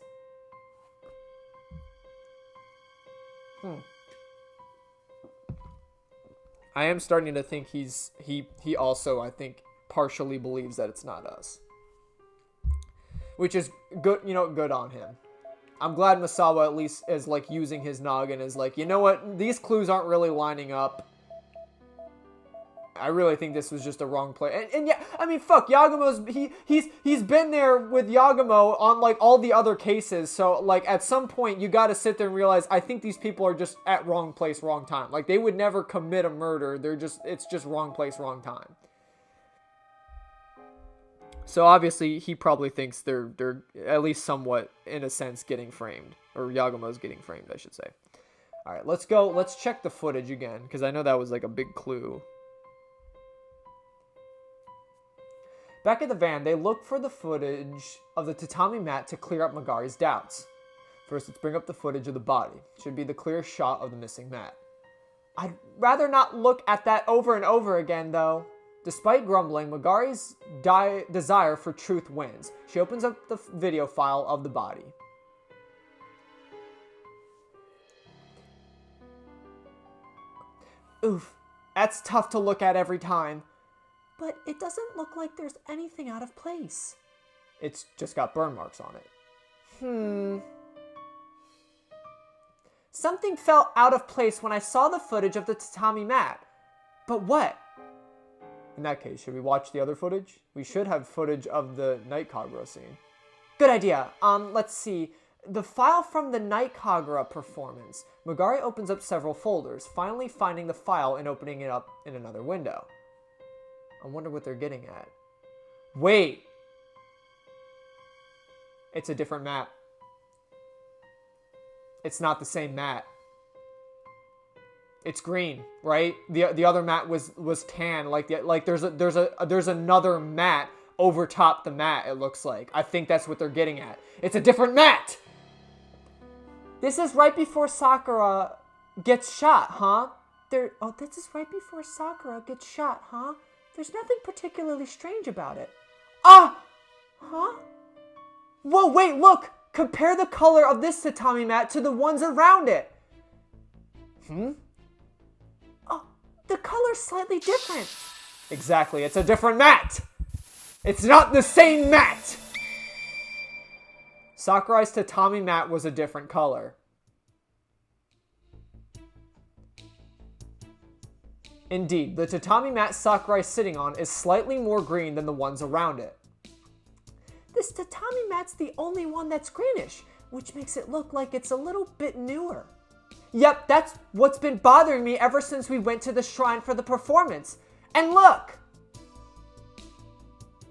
I am starting to think he also, I think, partially believes that it's not us. Which is good, good on him. I'm glad Misawa at least is, like, using his noggin as, like, you know what, these clues aren't really lining up. I really think this was just a wrong play. And yeah, I mean, fuck, Yagumo's, he's been there with Yagumo on, like, all the other cases, so, like, at some point, you gotta sit there and realize, I think these people are just at wrong place, wrong time. Like, they would never commit a murder, it's just wrong place, wrong time. So, obviously, he probably thinks they're at least somewhat, in a sense, getting framed. Or Yagumo's getting framed, I should say. Alright, let's check the footage again, because I know that was, like, a big clue. Back at the van, they look for the footage of the tatami mat to clear up Magari's doubts. First, let's bring up the footage of the body. It should be the clear shot of the missing mat. I'd rather not look at that over and over again, though. Despite grumbling, Magari's desire for truth wins. She opens up the video file of the body. Oof, that's tough to look at every time. But it doesn't look like there's anything out of place. It's just got burn marks on it. Something felt out of place when I saw the footage of the tatami mat. But what? In that case, should we watch the other footage? We should have footage of the Night Kagura scene. Good idea. Let's see. The file from the Night Kagura performance. Magari opens up several folders, finally finding the file and opening it up in another window. I wonder what they're getting at. Wait! It's a different map. It's not the same mat. It's green, right? The other mat was tan. Like there's another mat over top the mat. It looks like. I think that's what they're getting at. It's a different mat. This is right before Sakura gets shot, huh? This is right before Sakura gets shot, huh? There's nothing particularly strange about it. Ah! Huh? Whoa, wait, look! Compare the color of this tatami mat to the ones around it. Oh, the color's slightly different. Exactly, it's a different mat! It's not the same mat! Sakurai's tatami mat was a different color. Indeed, the tatami mat Sakurai is sitting on is slightly more green than the ones around it. This tatami mat's the only one that's greenish, which makes it look like it's a little bit newer. Yep, that's what's been bothering me ever since we went to the shrine for the performance. And look!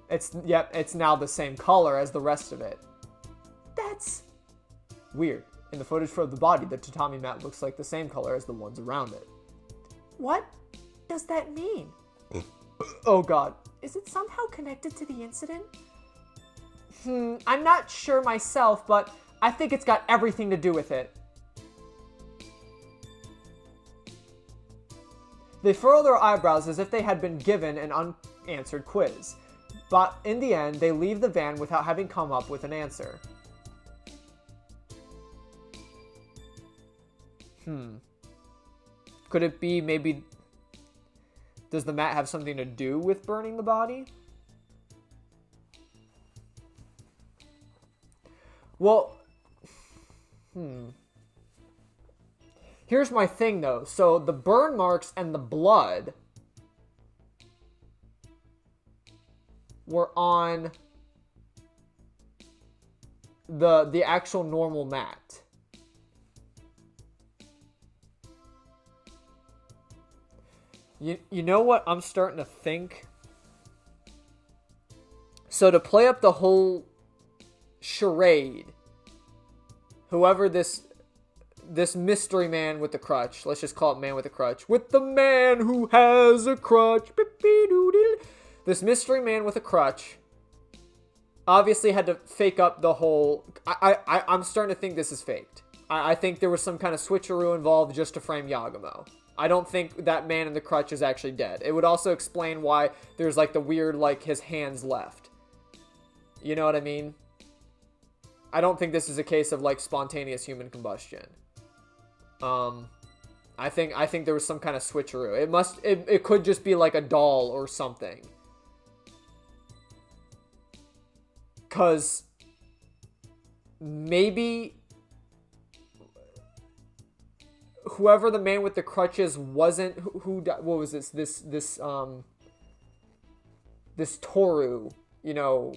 It's now the same color as the rest of it. That's weird. In the footage for the body, the tatami mat looks like the same color as the ones around it. What does that mean? Oh god. Is it somehow connected to the incident? I'm not sure myself, but I think it's got everything to do with it. They furrow their eyebrows as if they had been given an unanswered quiz. But in the end, they leave the van without having come up with an answer. Could it be maybe... Does the mat have something to do with burning the body? Well, Here's my thing, though. So, the burn marks and the blood were on the actual normal mat. You know what I'm starting to think? So, to play up the whole charade, whoever this mystery man with the crutch, let's just call it man with a crutch, with the man who has a crutch, this mystery man with a crutch obviously had to fake up the whole... I'm starting to think this is faked. I think there was some kind of switcheroo involved just to frame Yagumo. I don't think that man in the crutch is actually dead. It would also explain why there's like the weird, like, his hands left. You know what I mean? I don't think this is a case of like spontaneous human combustion. I think there was some kind of switcheroo. It could just be like a doll or something. 'Cause maybe whoever the man with the crutches wasn't what was this Toru, you know,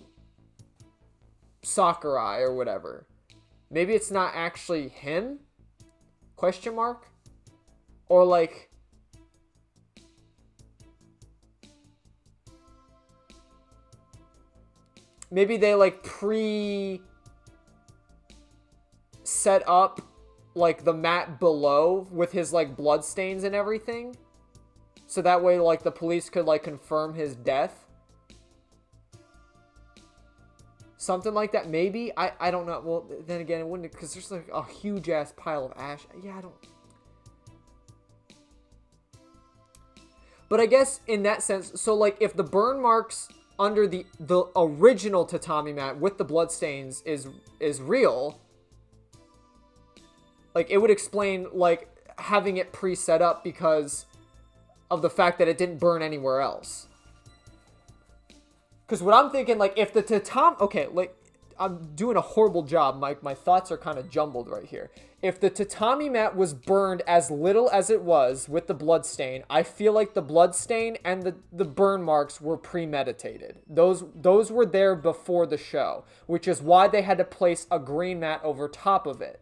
Sakurai or whatever. Maybe it's not actually him? Question mark? Or like... Maybe they like set up like the mat below with his like blood stains and everything. So that way like the police could like confirm his death. Something like that, maybe. I don't know. Well, then again, it wouldn't, because there's like a huge ass pile of ash. Yeah, I don't. But I guess in that sense, so like if the burn marks under the original tatami mat with the blood stains is real, like it would explain like having it pre-set up because of the fact that it didn't burn anywhere else. Because what I'm thinking, like, if the tatami... Okay, like, I'm doing a horrible job. My thoughts are kind of jumbled right here. If the tatami mat was burned as little as it was with the blood stain, I feel like the blood stain and the burn marks were premeditated. Those were there before the show, which is why they had to place a green mat over top of it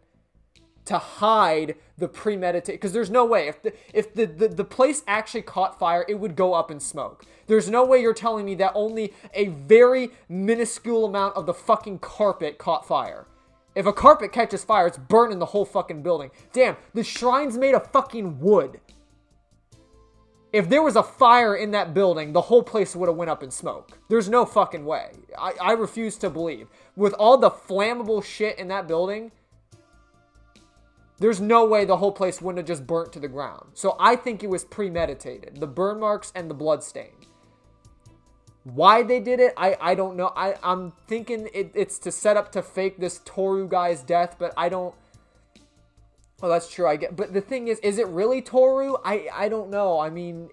to hide the premeditated. Because there's no way if the place actually caught fire, it would go up in smoke. There's no way you're telling me that only a very minuscule amount of the fucking carpet caught fire. If a carpet catches fire, it's burning the whole fucking building. Damn, the shrine's made of fucking wood. If there was a fire in that building, the whole place would have went up in smoke. There's no fucking way. I refuse to believe. With all the flammable shit in that building, there's no way the whole place wouldn't have just burnt to the ground. So I think it was premeditated. The burn marks and the blood stain. Why they did it, I don't know. I'm thinking it's to set up to fake this Toru guy's death, but I don't... Well, that's true, I get. But the thing is it really Toru? I don't know. I mean,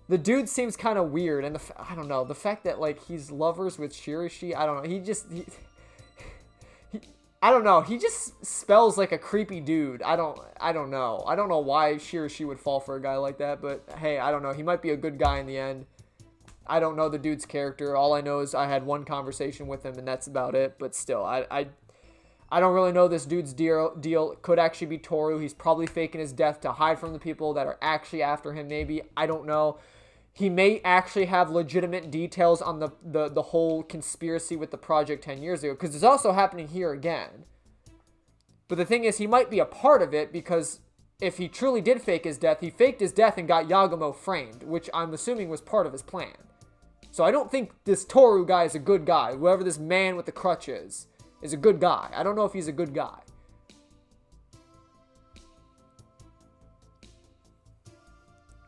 the dude seems kind of weird, and I don't know. The fact that, like, he's lovers with Shirashi, I don't know. I don't know. He just spells like a creepy dude. I don't know. I don't know why Shirashi would fall for a guy like that, but hey, I don't know. He might be a good guy in the end. I don't know the dude's character. All I know is I had one conversation with him, and that's about it. But still, I don't really know this dude's deal. Could actually be Toru. He's probably faking his death to hide from the people that are actually after him, maybe. I don't know. He may actually have legitimate details on the whole conspiracy with the project 10 years ago, because it's also happening here again. But the thing is, he might be a part of it, because if he truly did fake his death, he faked his death and got Yagumo framed, which I'm assuming was part of his plan. So I don't think this Toru guy is a good guy. Whoever this man with the crutch is a good guy. I don't know if he's a good guy.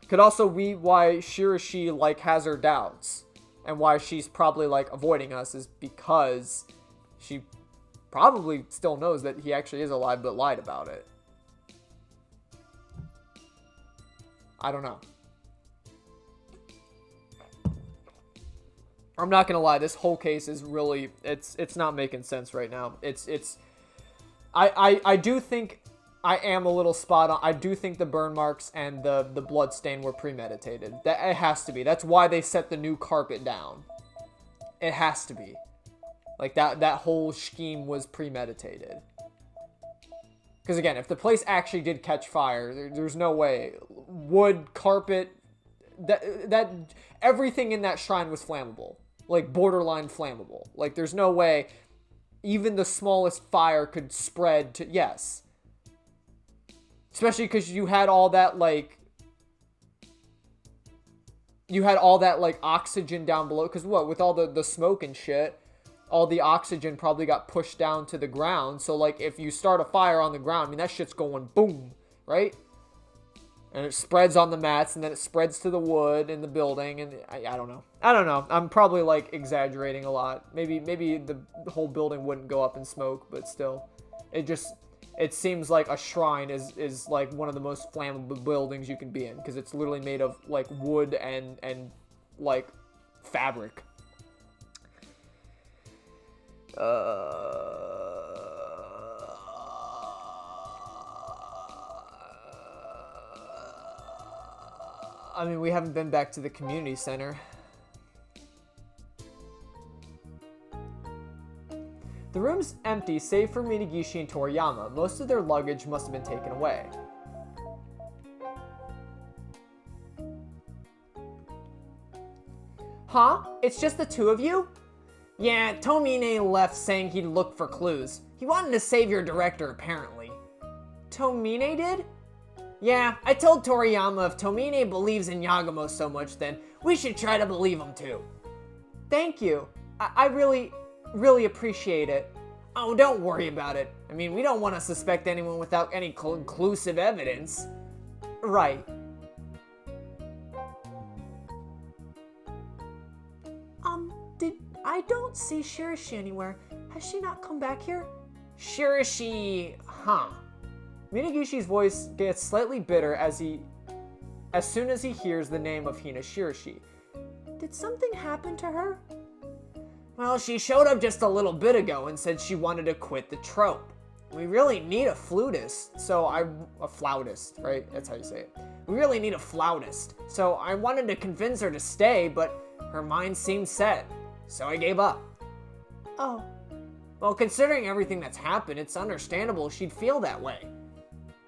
Could also be why Shirashi, like, has her doubts. And why she's probably, like, avoiding us is because she probably still knows that he actually is alive but lied about it. I don't know. I'm not gonna lie, this whole case is really, it's not making sense right now. I do think I am a little spot on. I do think the burn marks and the blood stain were premeditated. That it has to be. That's why they set the new carpet down. It has to be. Like that whole scheme was premeditated. Because again, if the place actually did catch fire, there's no way. Wood, carpet, that everything in that shrine was flammable. Like, borderline flammable. Like, there's no way even the smallest fire could spread to... Yes. Especially because you had all that, like... You had all that, like, oxygen down below. Because what? With all the smoke and shit, all the oxygen probably got pushed down to the ground. So, like, if you start a fire on the ground, I mean, that shit's going boom, right? And it spreads on the mats, and then it spreads to the wood in the building, and I don't know. I don't know. I'm probably, like, exaggerating a lot. Maybe the whole building wouldn't go up in smoke, but still. It seems like a shrine is like, one of the most flammable buildings you can be in, because it's literally made of, like, wood and like, fabric. I mean, we haven't been back to the community center. The room's empty, save for Minagishi and Toriyama. Most of their luggage must have been taken away. Huh? It's just the two of you? Yeah, Tomine left saying he'd look for clues. He wanted to save your director, apparently. Tomine did? Yeah, I told Toriyama if Tomine believes in Yagumo so much, then we should try to believe him too. Thank you. I really appreciate it. Oh, don't worry about it. I mean, we don't want to suspect anyone without any conclusive evidence. Right. I don't see Shirashi anywhere. Has she not come back here? Shirashi, huh? Minagishi's voice gets slightly bitter as soon as he hears the name of Hina Shirashi. Did something happen to her? Well, she showed up just a little bit ago and said she wanted to quit the trope. We really need a flautist, a flautist, right? That's how you say it. We really need a flautist. So I wanted to convince her to stay, but her mind seemed set. So I gave up. Oh. Well, considering everything that's happened, it's understandable she'd feel that way.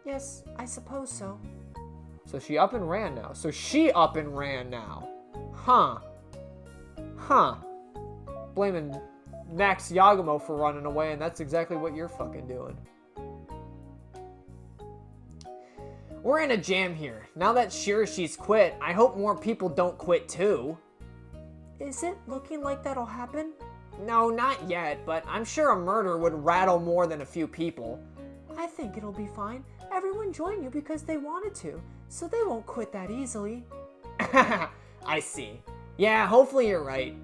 Yes, I suppose so. So she up and ran now. Huh. Blaming Max Yagumo for running away, and that's exactly what you're fucking doing. We're in a jam here. Now that Shirishi's quit, I hope more people don't quit too. Is it looking like that'll happen? No, not yet, but I'm sure a murder would rattle more than a few people. I think it'll be fine. Everyone joined you because they wanted to, so they won't quit that easily. I see. Yeah, hopefully you're right.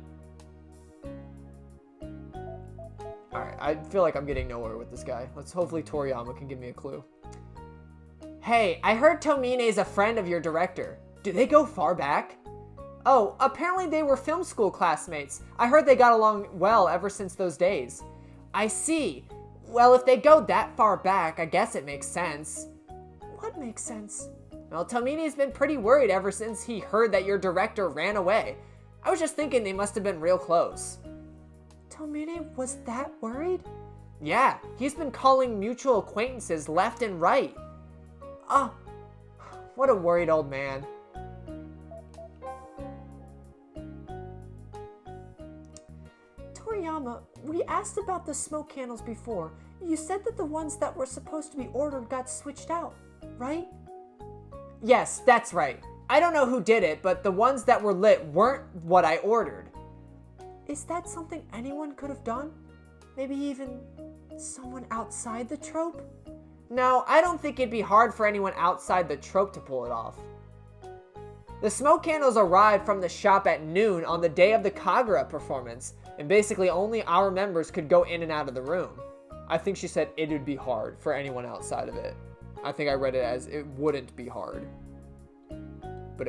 Alright, I feel like I'm getting nowhere with this guy. Hopefully Toriyama can give me a clue. Hey, I heard Tomine's a friend of your director. Do they go far back? Oh, apparently they were film school classmates. I heard they got along well ever since those days. I see. Well, if they go that far back, I guess it makes sense. What makes sense? Well, Tomine's been pretty worried ever since he heard that your director ran away. I was just thinking they must have been real close. Tomine was that worried? Yeah, he's been calling mutual acquaintances left and right. Oh, what a worried old man. Toriyama, we asked about the smoke candles before. You said that the ones that were supposed to be ordered got switched out, right? Yes, that's right. I don't know who did it, but the ones that were lit weren't what I ordered. Is that something anyone could have done? Maybe even someone outside the trope? No, I don't think it'd be hard for anyone outside the trope to pull it off. The smoke candles arrived from the shop at noon on the day of the Kagura performance, and basically only our members could go in and out of the room. I think she said it would be hard for anyone outside of it. I think I read it as it wouldn't be hard. But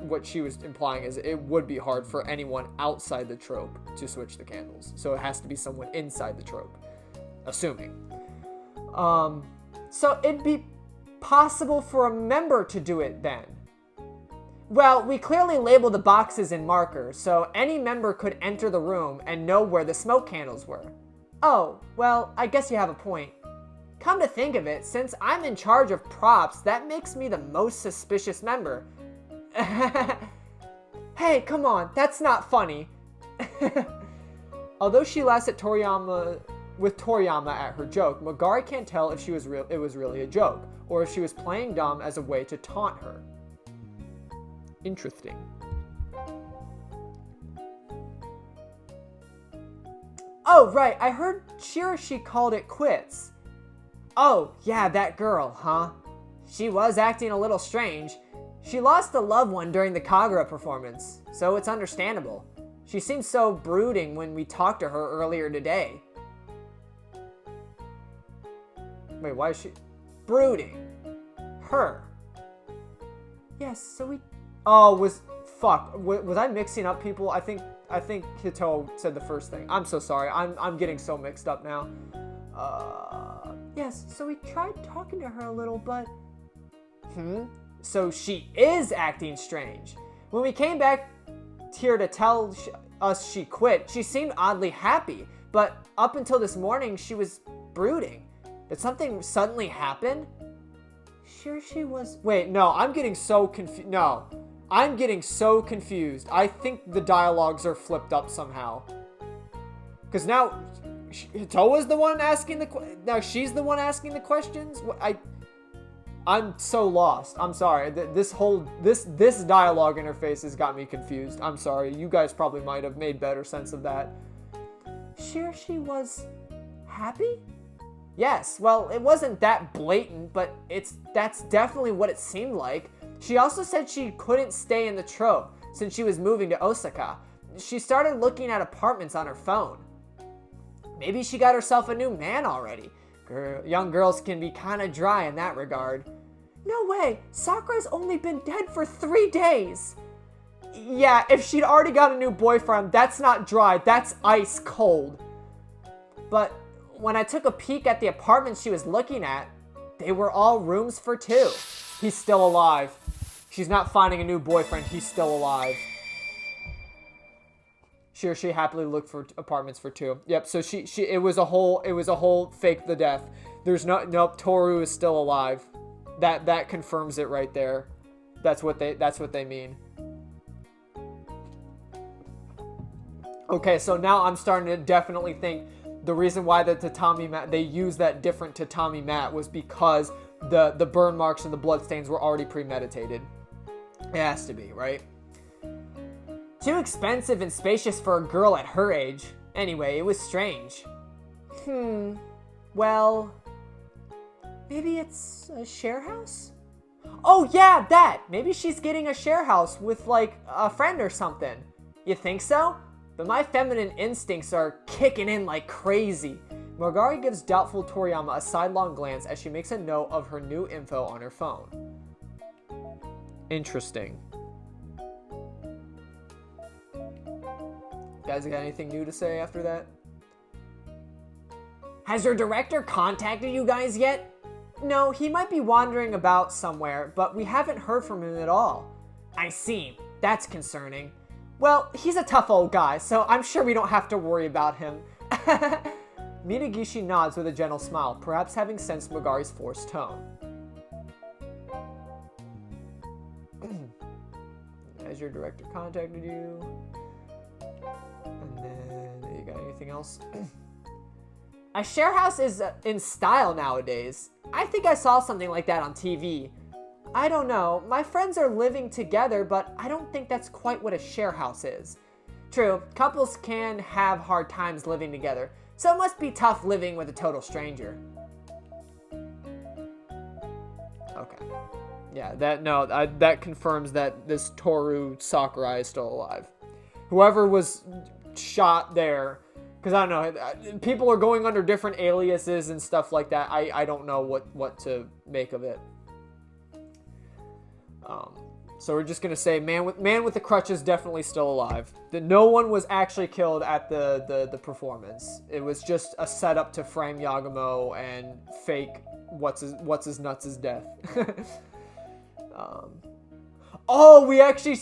what she was implying is it would be hard for anyone outside the trope to switch the candles. So it has to be someone inside the trope. Assuming. So it'd be possible for a member to do it then. Well, we clearly labeled the boxes in marker, so any member could enter the room and know where the smoke candles were. Oh, well, I guess you have a point. Come to think of it, since I'm in charge of props, that makes me the most suspicious member. Hey, come on, that's not funny. Although she laughs at Toriyama at her joke, Magari can't tell if it was really a joke, or if she was playing dumb as a way to taunt her. Interesting. Oh, right, I heard Shirashi called it quits. Oh, yeah, that girl, huh? She was acting a little strange. She lost a loved one during the Kagura performance, so it's understandable. She seemed so brooding when we talked to her earlier today. Wait, why is she... Brooding? Her? Yes, so we... Oh, was I mixing up people? I think Hito said the first thing. I'm so sorry. I'm getting so mixed up now. Yes, so we tried talking to her a little, but... So she is acting strange. When we came back here to tell us she quit, she seemed oddly happy, but up until this morning, she was brooding. Did something suddenly happen? Sure she was... Wait, no, I'm getting so confused. No, I'm getting so confused. I think the dialogues are flipped up somehow. Because now... Toa's the one asking now she's the one asking the questions? I'm so lost. I'm sorry. This dialogue interface has got me confused. I'm sorry. You guys probably might have made better sense of that. Sure she was happy? Yes. Well, it wasn't that blatant, but that's definitely what it seemed like. She also said she couldn't stay in the trope since she was moving to Osaka. She started looking at apartments on her phone. Maybe she got herself a new man already. Young girls can be kind of dry in that regard. No way! Sakura's only been dead for 3 days! Yeah, if she'd already got a new boyfriend, that's not dry, that's ice cold. But when I took a peek at the apartment she was looking at, they were all rooms for two. He's still alive. She's not finding a new boyfriend, he's still alive. She happily looked for apartments for two. Yep, so it was a whole fake the death. There's nope, Toru is still alive. That confirms it right there. That's what they mean. Okay, so now I'm starting to definitely think the reason why the tatami mat, they used that different tatami mat was because the burn marks and the bloodstains were already premeditated. It has to be, right? Too expensive and spacious for a girl at her age. Anyway, it was strange. Well, maybe it's a share house? Oh yeah, that! Maybe she's getting a share house with like a friend or something. You think so? But my feminine instincts are kicking in like crazy. Mogari gives doubtful Toriyama a sidelong glance as she makes a note of her new info on her phone. Interesting. Guys, got anything new to say after that? Has your director contacted you guys yet? No, he might be wandering about somewhere, but we haven't heard from him at all. I see. That's concerning. Well, he's a tough old guy, so I'm sure we don't have to worry about him. Minagishi nods with a gentle smile, perhaps having sensed Mogari's forced tone. Has your director contacted you? And then, you got anything else? A share house is in style nowadays. I think I saw something like that on TV. I don't know. My friends are living together, but I don't think that's quite what a share house is. True, couples can have hard times living together, so it must be tough living with a total stranger. Okay. Yeah, that confirms that this Toru Sakurai is still alive. Whoever was shot there, because I don't know, people are going under different aliases and stuff like that. I don't know what to make of it. So we're just gonna say man with the crutch is definitely still alive. No one was actually killed at the performance. It was just a setup to frame Yagumo and fake what's his nuts' death. Oh, we actually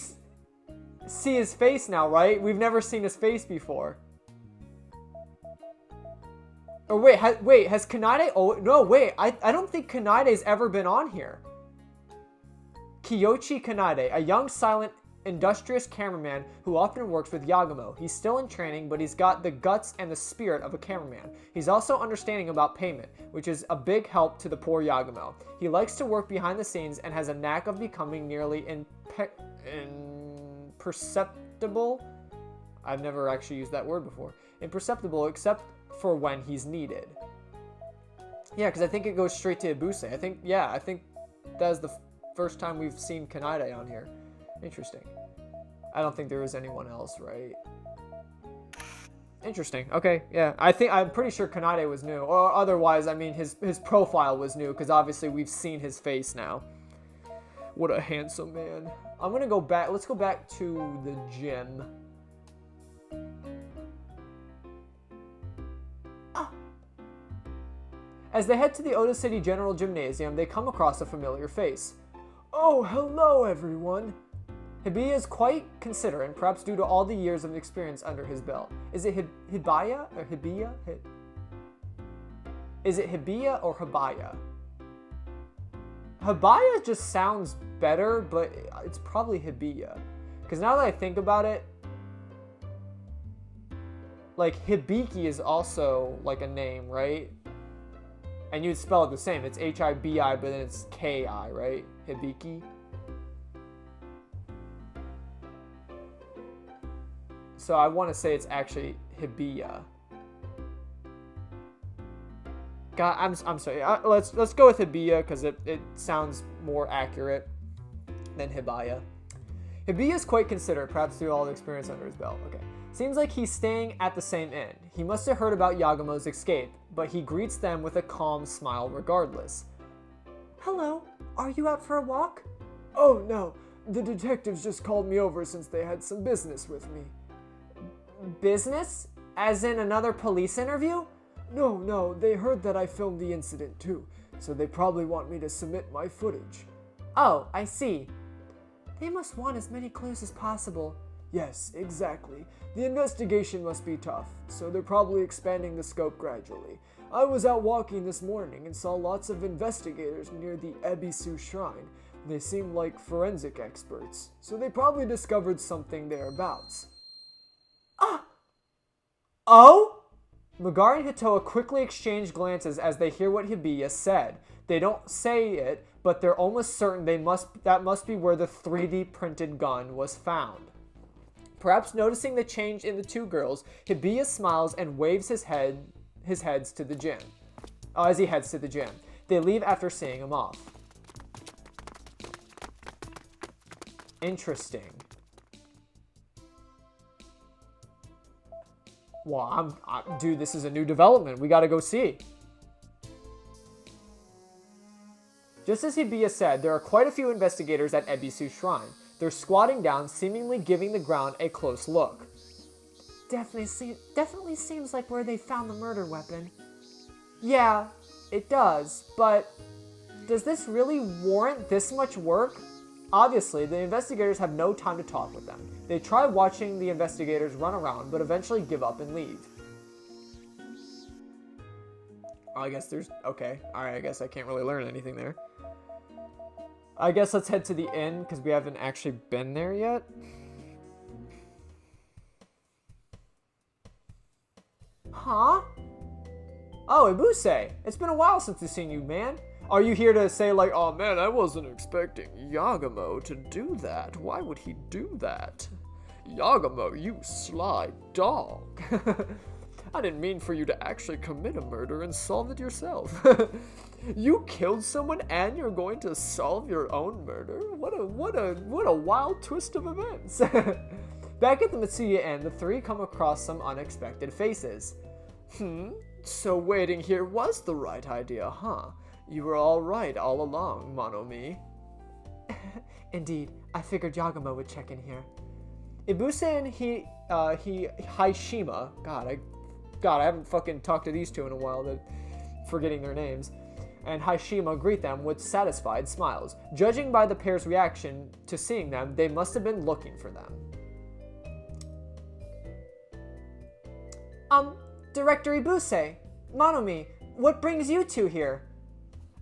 see his face now, right? We've never seen his face before. Or wait, has Kanade? Oh no, wait. I don't think Kanade's ever been on here. Kiyoshi Kanade, a young, silent, industrious cameraman who often works with Yagumo. He's still in training, but he's got the guts and the spirit of a cameraman. He's also understanding about payment, which is a big help to the poor Yagumo. He likes to work behind the scenes and has a knack of becoming nearly imperceptible. I've never actually used that word before. Imperceptible, except for when he's needed. Yeah, because I think it goes straight to Ibuse. I think that is the first time we've seen Kanade on here. Interesting. I don't think there was anyone else, right? Interesting. Okay, yeah. I'm pretty sure Kanade was new. Or otherwise, I mean, his profile was new, because obviously we've seen his face now. What a handsome man. I'm gonna go back. Let's go back to the gym. As they head to the Oda City General Gymnasium, they come across a familiar face. Oh, hello everyone! Hibiya is quite considerate, perhaps due to all the years of experience under his belt. Is it Hibaya or Hibiya? Is it Hibiya or Hibaya? Hibaya just sounds better, but it's probably Hibiya. Because now that I think about it, like Hibiki is also like a name, right? And you'd spell it the same. It's Hibi, but then it's Ki, right? Hibiki. So I want to say it's actually Hibiya. God, I'm sorry. Let's go with Hibiya because it sounds more accurate than Hibaya. Hibiya is quite considerate, perhaps through all the experience under his belt. Okay. Seems like he's staying at the same inn. He must have heard about Yagumo's escape, but he greets them with a calm smile regardless. Hello, are you out for a walk? Oh no, The detectives just called me over since they had some business with me. Business? As in another police interview? No, they heard that I filmed the incident too, so they probably want me to submit my footage. Oh, I see. They must want as many clues as possible. Yes, exactly. The investigation must be tough, so they're probably expanding the scope gradually. I was out walking this morning and saw lots of investigators near the Ebisu Shrine. They seem like forensic experts, so they probably discovered something thereabouts. Ah! Oh? Magari and Hitoa quickly exchange glances as they hear what Hibiya said. They don't say it, but they're almost certain that must be where the 3D printed gun was found. Perhaps noticing the change in the two girls, Hibiya smiles and waves his heads to the gym. As he heads to the gym. They leave after seeing him off. Interesting. Well, dude, this is a new development. We gotta go see. Just as Hibiya said, there are quite a few investigators at Ebisu Shrine. They're squatting down, seemingly giving the ground a close look. Definitely seems like where they found the murder weapon. Yeah, it does, but does this really warrant this much work? Obviously, the investigators have no time to talk with them. They try watching the investigators run around, but eventually give up and leave. Oh, I guess there's... Okay. Alright, I guess I can't really learn anything there. I guess let's head to the inn, because we haven't actually been there yet. Huh? Oh, Ibuse! It's been a while since we've seen you, man. Are you here to say like, oh man, I wasn't expecting Yagamo to do that. Why would he do that? Yagamo, you sly dog. I didn't mean for you to actually commit a murder and solve it yourself. You killed someone and you're going to solve your own murder? What a wild twist of events. Back at the Mitsuya Inn, the three come across some unexpected faces. So waiting here was the right idea, huh? You were all right all along, Monomi. Indeed, I figured Yagamo would check in here. Ibuse and Haishima, God, I haven't fucking talked to these two in a while, forgetting their names, and Haishima greet them with satisfied smiles. Judging by the pair's reaction to seeing them, they must have been looking for them. Director Ibuse, Monomi, what brings you two here?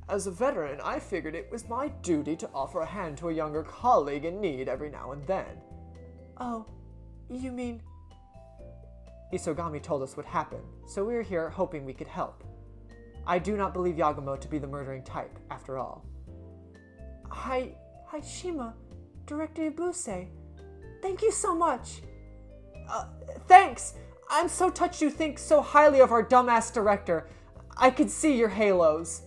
As a veteran, I figured it was my duty to offer a hand to a younger colleague in need every now and then. Oh, you mean... Isogami told us what happened, so we're here hoping we could help. I do not believe Yagamo to be the murdering type, after all. Haishima, Director Ibuse, thank you so much. Thanks! I'm so touched you think so highly of our dumbass director. I could see your halos.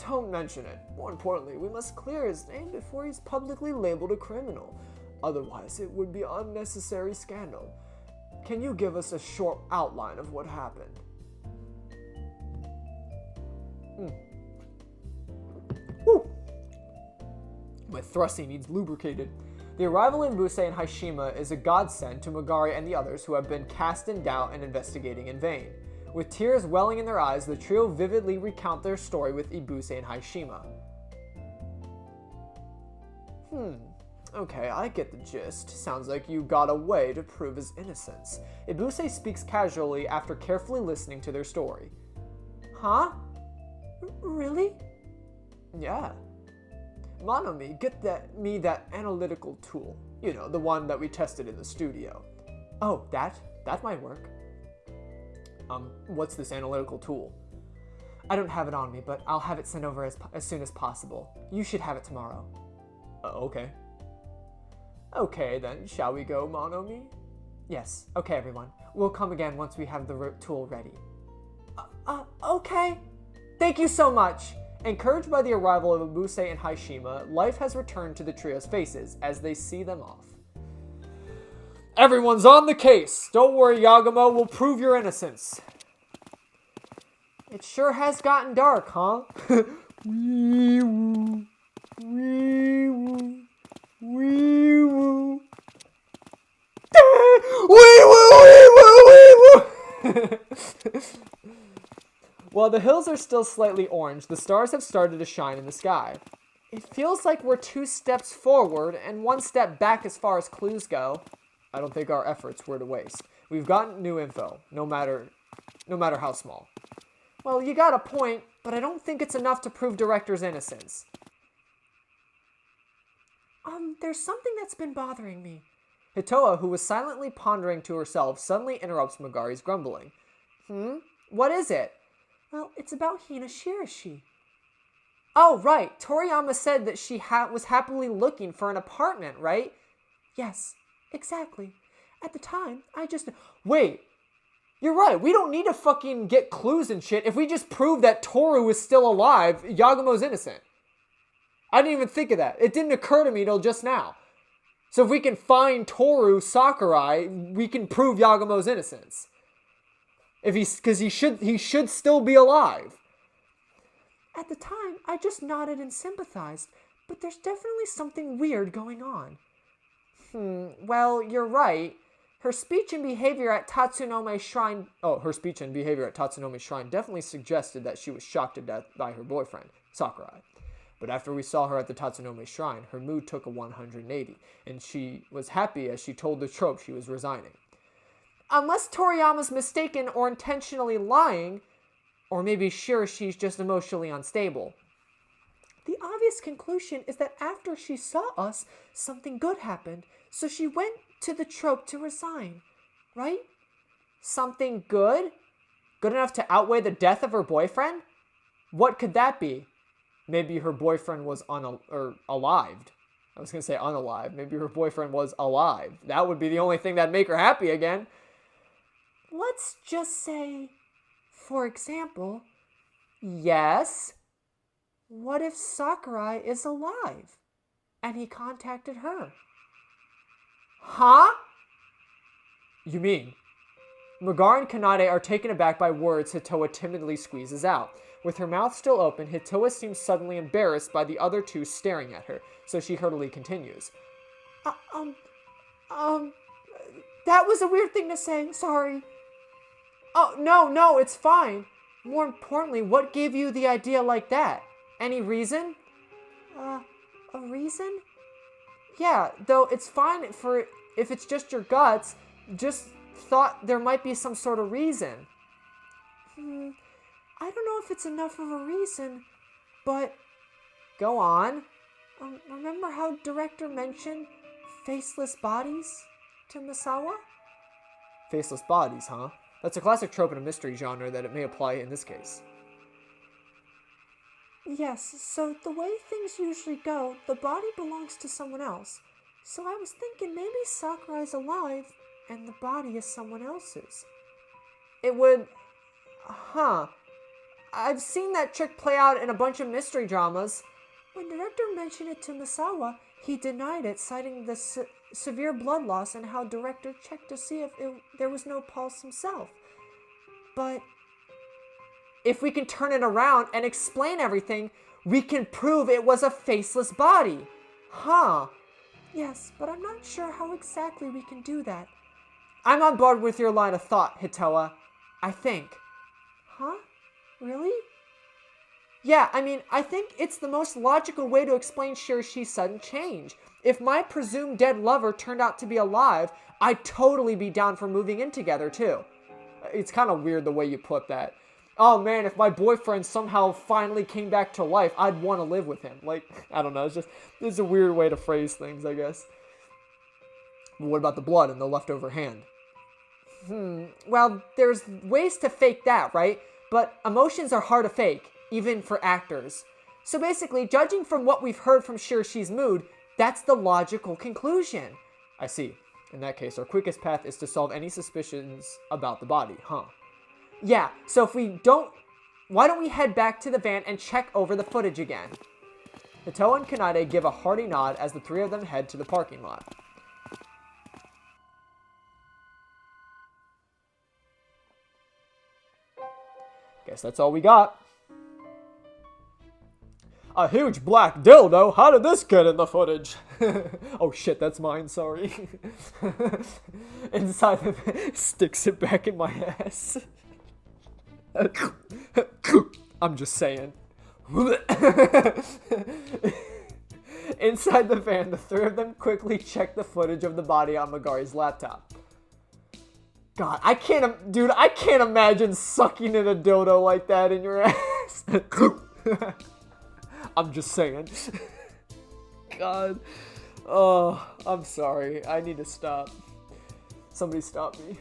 Don't mention it. More importantly, we must clear his name before he's publicly labeled a criminal. Otherwise, it would be unnecessary scandal. Can you give us a short outline of what happened? Woo! My thrusty needs lubricated. The arrival in Ibuse and Haishima is a godsend to Magari and the others who have been cast in doubt and investigating in vain. With tears welling in their eyes, the trio vividly recount their story with Ibuse and Haishima. Okay, I get the gist. Sounds like you got a way to prove his innocence. Ibuse speaks casually after carefully listening to their story. Huh? Really? Yeah. Monomi, get me that analytical tool. You know, the one that we tested in the studio. Oh, that might work. What's this analytical tool? I don't have it on me, but I'll have it sent over as soon as possible. You should have it tomorrow. Okay. Okay, then, shall we go, Monomi? Yes, okay, everyone. We'll come again once we have the tool ready. Okay. Thank you so much! Encouraged by the arrival of Ibuse and Haishima, life has returned to the trio's faces as they see them off. Everyone's on the case! Don't worry, Yagamo, we'll prove your innocence. It sure has gotten dark, huh? Wee woo. Wee woo. Wee woo, wee woo, wee woo. While the hills are still slightly orange, the stars have started to shine in the sky. It feels like we're 2 steps forward and 1 step back as far as clues go. I don't think our efforts were to waste. We've gotten new info, no matter how small. Well, you got a point, but I don't think it's enough to prove Director's innocence. There's something that's been bothering me. Hitoa, who was silently pondering to herself, suddenly interrupts Megari's grumbling. What is it? Well, it's about Hina Shirashi. Oh, right. Toriyama said that she was happily looking for an apartment, right? Yes, exactly. At the time, I just... Wait. You're right. We don't need to fucking get clues and shit. If we just prove that Toru is still alive, Yagumo's innocent. I didn't even think of that. It didn't occur to me till just now. So if we can find Toru Sakurai, we can prove Yagumo's innocence. Because he should still be alive. At the time, I just nodded and sympathized, but there's definitely something weird going on. Well, you're right. Her speech and behavior at Tatsunome Shrine definitely suggested that she was shocked to death by her boyfriend, Sakurai. But after we saw her at the Tatsunome Shrine, her mood took a 180, and she was happy as she told the trope she was resigning. Unless Toriyama's mistaken or intentionally lying, or maybe sure she's just emotionally unstable. The obvious conclusion is that after she saw us, something good happened, so she went to the trope to resign, right? Something good? Good enough to outweigh the death of her boyfriend? What could that be? Maybe her boyfriend was alive. I was going to say unalive. Maybe her boyfriend was alive. That would be the only thing that'd make her happy again. Let's just say, for example, yes, what if Sakurai is alive and he contacted her? Huh? You mean? Megara and Kanade are taken aback by words Hitoa timidly squeezes out. With her mouth still open, Hitoa seems suddenly embarrassed by the other two staring at her, so she hurriedly continues. That was a weird thing to say, sorry. Oh, no, it's fine. More importantly, what gave you the idea like that? Any reason? A reason? Yeah, though it's fine if it's just your guts, just thought there might be some sort of reason. I don't know if it's enough of a reason, but... Go on. Remember how director mentioned faceless bodies to Misawa? Faceless bodies, huh? That's a classic trope in a mystery genre that it may apply in this case. Yes, so the way things usually go, the body belongs to someone else. So I was thinking maybe Sakurai's alive, and the body is someone else's. It would... I've seen that trick play out in a bunch of mystery dramas. When director mentioned it to Misawa, he denied it, citing the severe blood loss and how director checked to see if there was no pulse himself. But if we can turn it around and explain everything, we can prove it was a faceless body. Yes, but I'm not sure how exactly we can do that. I'm on board with your line of thought, Hitoa. I think. Really? Yeah, I think it's the most logical way to explain Shirishi's sudden change. If my presumed dead lover turned out to be alive, I'd totally be down for moving in together, too. It's kind of weird the way you put that. Oh man, if my boyfriend somehow finally came back to life, I'd want to live with him. I don't know, it's a weird way to phrase things, I guess. But what about the blood in the leftover hand? Well, there's ways to fake that, right? But emotions are hard to fake, even for actors. So basically, judging from what we've heard from Shirishi's mood, that's the logical conclusion. I see. In that case, our quickest path is to solve any suspicions about the body, huh? Yeah, so if we don't... Why don't we head back to the van and check over the footage again? Hitoa and Kanade give a hearty nod as the three of them head to the parking lot. Guess that's all we got. A huge black dildo? How did this get in the footage? Oh shit, that's mine, sorry. Inside the van, sticks it back in my ass. I'm just saying. Inside the van, the three of them quickly check the footage of the body on Magari's laptop. God, I can't imagine sucking in a dildo like that in your ass. I'm just saying. God. Oh, I'm sorry. I need to stop. Somebody stop me.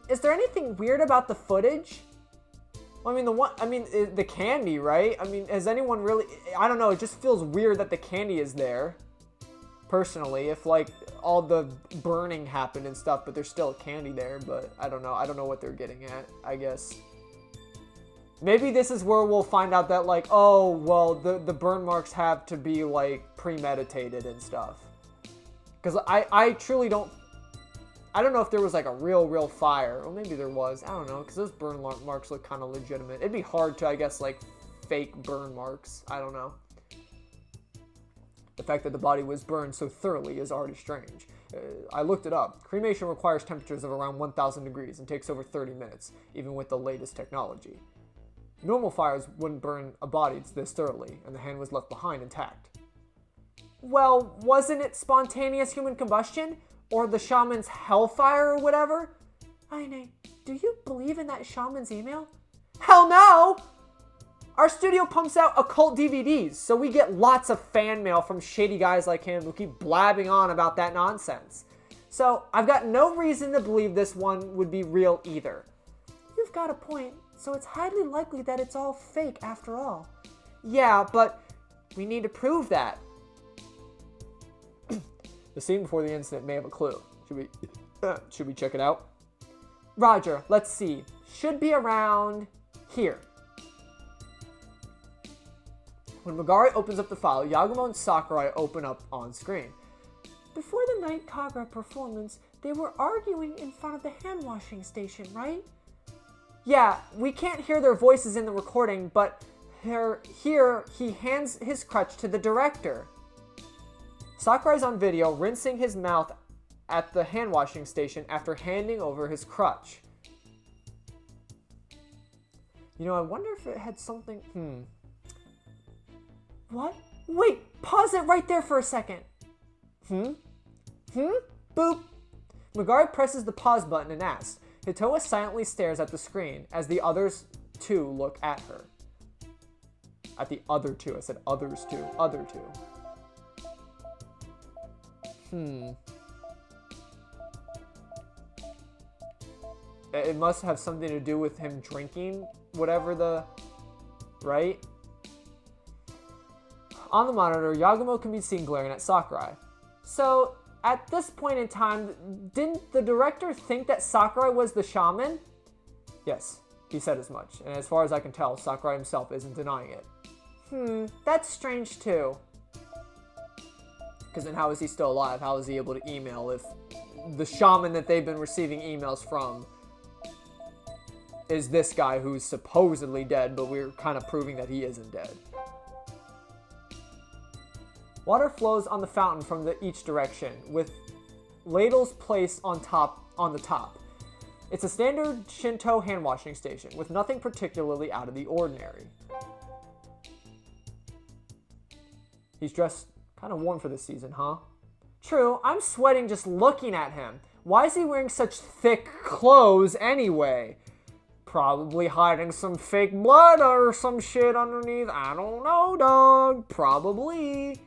Is there anything weird about the footage? Well, the candy, right? I mean, has anyone really... I don't know, it just feels weird that the candy is there. Personally, if, like, all the burning happened and stuff, but there's still candy there, but I don't know. I don't know what they're getting at, I guess. Maybe this is where we'll find out that, like, oh, well, the burn marks have to be, like, premeditated and stuff. Because I truly don't... I don't know if there was, like, a real fire. Or maybe there was. I don't know, because those burn marks look kind of legitimate. It'd be hard to, I guess, like, fake burn marks. I don't know. The fact that the body was burned so thoroughly is already strange. I looked it up. Cremation requires temperatures of around 1,000 degrees and takes over 30 minutes, even with the latest technology. Normal fires wouldn't burn a body this thoroughly, and the hand was left behind intact. Well, wasn't it spontaneous human combustion? Or the shaman's hellfire or whatever? Aine, do you believe in that shaman's email? Hell no! Our studio pumps out occult DVDs, so we get lots of fan mail from shady guys like him who keep blabbing on about that nonsense. So I've got no reason to believe this one would be real either. You've got a point, so it's highly likely that it's all fake after all. Yeah, but we need to prove that. The scene before the incident may have a clue. Should we check it out? Roger, let's see. Should be around here. When Magari opens up the file, Yagumo and Sakurai open up on screen. Before the Night Kagura performance, they were arguing in front of the hand washing station, right? Yeah, we can't hear their voices in the recording, but here he hands his crutch to the director. Sakurai's on video rinsing his mouth at the hand washing station after handing over his crutch. You know, I wonder if it had something... What? Wait, pause it right there for a second. Boop. Magari presses the pause button and asks. Hitoa silently stares at the screen as the others two look at her. At the other two. I said others two. Other two. It must have something to do with him drinking whatever the... Right? On the monitor, Yagumo can be seen glaring at Sakurai. So, at this point in time, didn't the director think that Sakurai was the shaman? Yes, he said as much. And as far as I can tell, Sakurai himself isn't denying it. That's strange too. Because then how is he still alive? How is he able to email if the shaman that they've been receiving emails from is this guy who's supposedly dead, but we're kind of proving that he isn't dead. Water flows on the fountain from each direction, with ladles placed on the top. It's a standard Shinto hand washing station, with nothing particularly out of the ordinary. He's dressed kind of warm for this season, huh? True, I'm sweating just looking at him. Why is he wearing such thick clothes anyway? Probably hiding some fake blood or some shit underneath. I don't know, dog. Probably.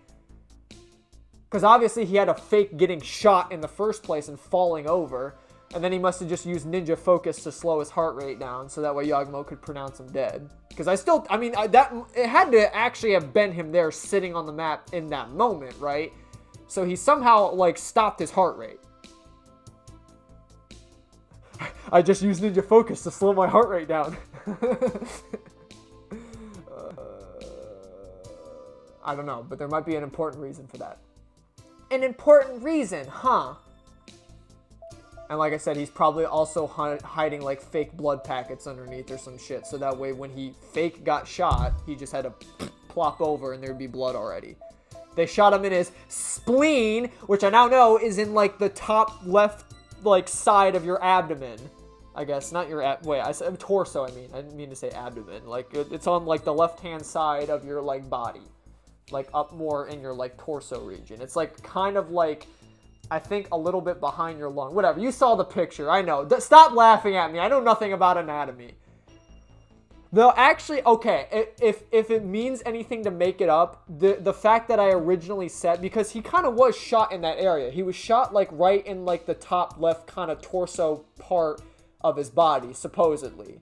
Because obviously he had a fake getting shot in the first place and falling over. And then he must have just used ninja focus to slow his heart rate down so that way Yagumo could pronounce him dead. Because it had to actually have been him there sitting on the map in that moment, right? So he somehow, like, stopped his heart rate. I just used ninja focus to slow my heart rate down. I don't know, but there might be an important reason for that. An important reason, huh? And like I said, he's probably also hiding like fake blood packets underneath or some shit. So that way when he fake got shot, he just had to plop over and there'd be blood already. They shot him in his spleen, which I now know is in like the top left like side of your abdomen. I guess, not your I said torso, I didn't mean to say abdomen. Like, it's on, like, the left-hand side of your, like, body. Like, up more in your, like, torso region. It's, like, kind of, like, I think a little bit behind your lung. Whatever, you saw the picture, I know. Stop laughing at me, I know nothing about anatomy. Though, actually, okay, if it means anything to make it up, the fact that I originally said, because he kind of was shot in that area. He was shot, like, right in, like, the top left kind of torso part of his body, supposedly.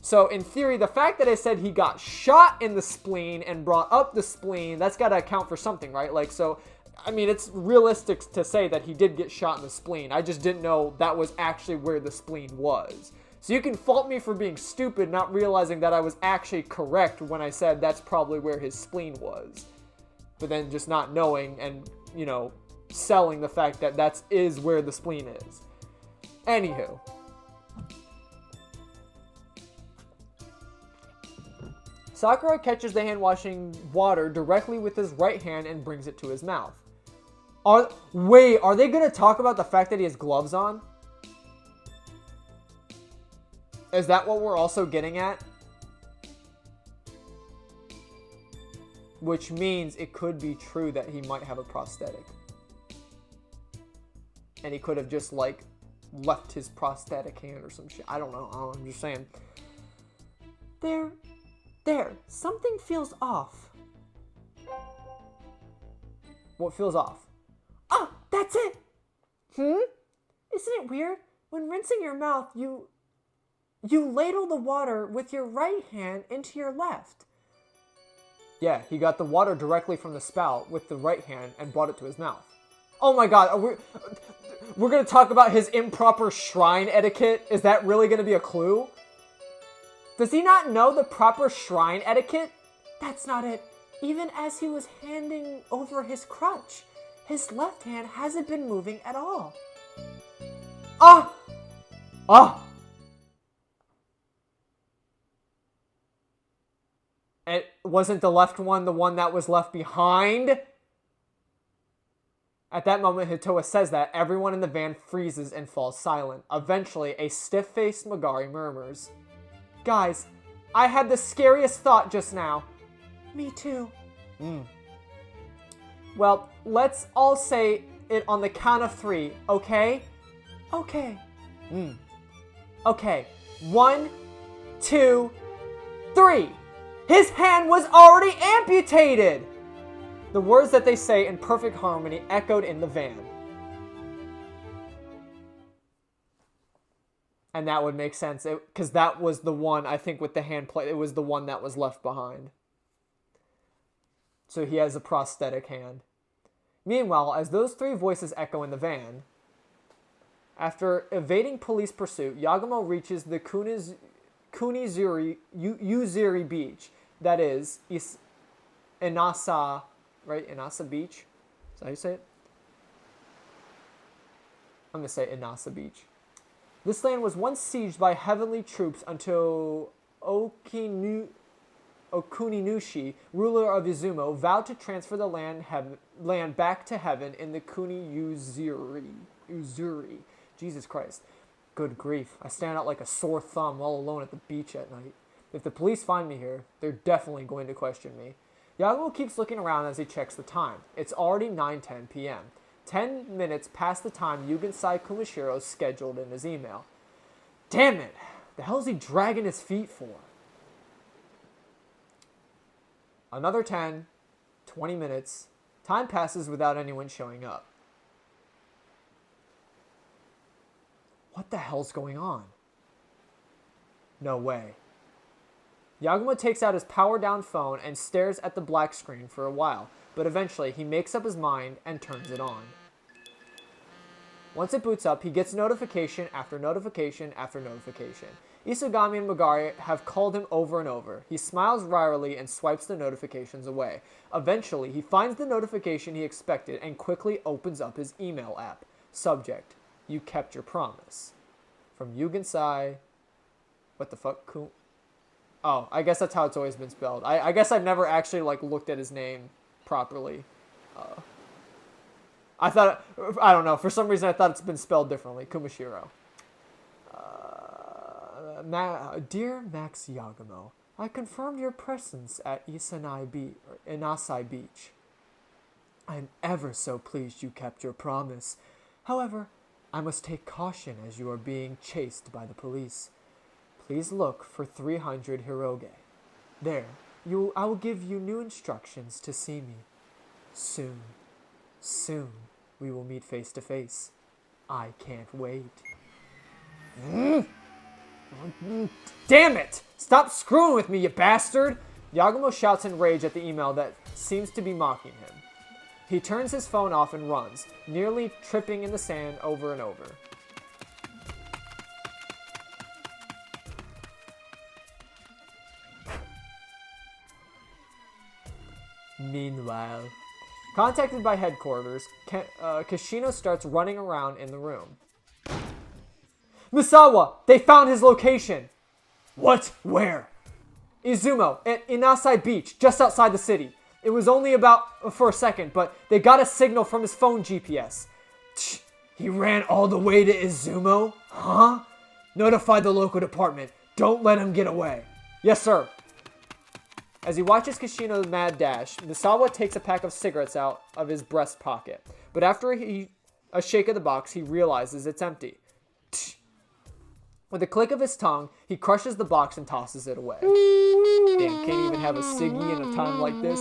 So, in theory, the fact that I said he got shot in the spleen and brought up the spleen, that's got to account for something, right? Like, so, I mean, it's realistic to say that he did get shot in the spleen. I just didn't know that was actually where the spleen was. So you can fault me for being stupid, not realizing that I was actually correct when I said that's probably where his spleen was. But then just not knowing and, you know, selling the fact that that is where the spleen is. Anywho. Sakurai catches the hand-washing water directly with his right hand and brings it to his mouth. Are they going to talk about the fact that he has gloves on? Is that what we're also getting at? Which means it could be true that he might have a prosthetic. And he could have just, like, left his prosthetic hand or some shit. I don't know. I'm just saying. There, something feels off. What feels off? Oh, that's it! Isn't it weird? When rinsing your mouth, you ladle the water with your right hand into your left. Yeah, he got the water directly from the spout with the right hand and brought it to his mouth. Oh my god, we're gonna talk about his improper shrine etiquette? Is that really gonna be a clue? Does he not know the proper shrine etiquette? That's not it. Even as he was handing over his crutch, his left hand hasn't been moving at all. Ah! It wasn't the left one the one that was left behind? At that moment, Hitoa says that. Everyone in the van freezes and falls silent. Eventually, a stiff-faced Magari murmurs, "Guys, I had the scariest thought just now." Me too. Well, let's all say it on the count of 3, okay? Okay. Okay. 1, 2, 3. His hand was already amputated! The words that they say in perfect harmony echoed in the van. And that would make sense, because that was the one, I think, with the hand plate. It was the one that was left behind. So he has a prosthetic hand. Meanwhile, as those 3 voices echo in the van, after evading police pursuit, Yagumo reaches the Yuzuri Beach. That is, Inasa, right? Inasa Beach? Is that how you say it? I'm going to say Inasa Beach. This land was once sieged by heavenly troops until Okuninushi, ruler of Izumo, vowed to transfer the land back to heaven in the Kuni Yuzuri. Jesus Christ. Good grief. I stand out like a sore thumb all alone at the beach at night. If the police find me here, they're definitely going to question me. Yagumo keeps looking around as he checks the time. It's already 9:10 p.m. 10 minutes past the time Yugensai Kumashiro's scheduled in his email. Damn it! The hell is he dragging his feet for? Another 10, 20 minutes. Time passes without anyone showing up. What the hell's going on? No way. Yagumo takes out his power-down phone and stares at the black screen for a while, but eventually he makes up his mind and turns it on. Once it boots up, he gets notification after notification after notification. Isogami and Magari have called him over and over. He smiles wryly and swipes the notifications away. Eventually, he finds the notification he expected and quickly opens up his email app. Subject: you kept your promise. From Yugen-sai... What the fuck? Oh, I guess that's how it's always been spelled. I guess I've never actually, like, looked at his name properly. I don't know. For some reason, I thought it's been spelled differently. Kumashiro. Dear Max Yagumo, I confirmed your presence at Inasai Beach. I am ever so pleased you kept your promise. However, I must take caution as you are being chased by the police. Please look for 300 Hiroge. There, I will give you new instructions to see me. Soon, we will meet face to face. I can't wait. Damn it! Stop screwing with me, you bastard! Yagumo shouts in rage at the email that seems to be mocking him. He turns his phone off and runs, nearly tripping in the sand over and over. Meanwhile, contacted by headquarters, Kishino starts running around in the room. Misawa! They found his location! What? Where? Izumo, at Inasai Beach, just outside the city. It was only for a second, but they got a signal from his phone GPS. He ran all the way to Izumo? Huh? Notify the local department. Don't let him get away. Yes, sir. As he watches Kishino's mad dash, Misawa takes a pack of cigarettes out of his breast pocket. But after a shake of the box, he realizes it's empty. With a click of his tongue, he crushes the box and tosses it away. Damn, can't even have a ciggy in a time like this.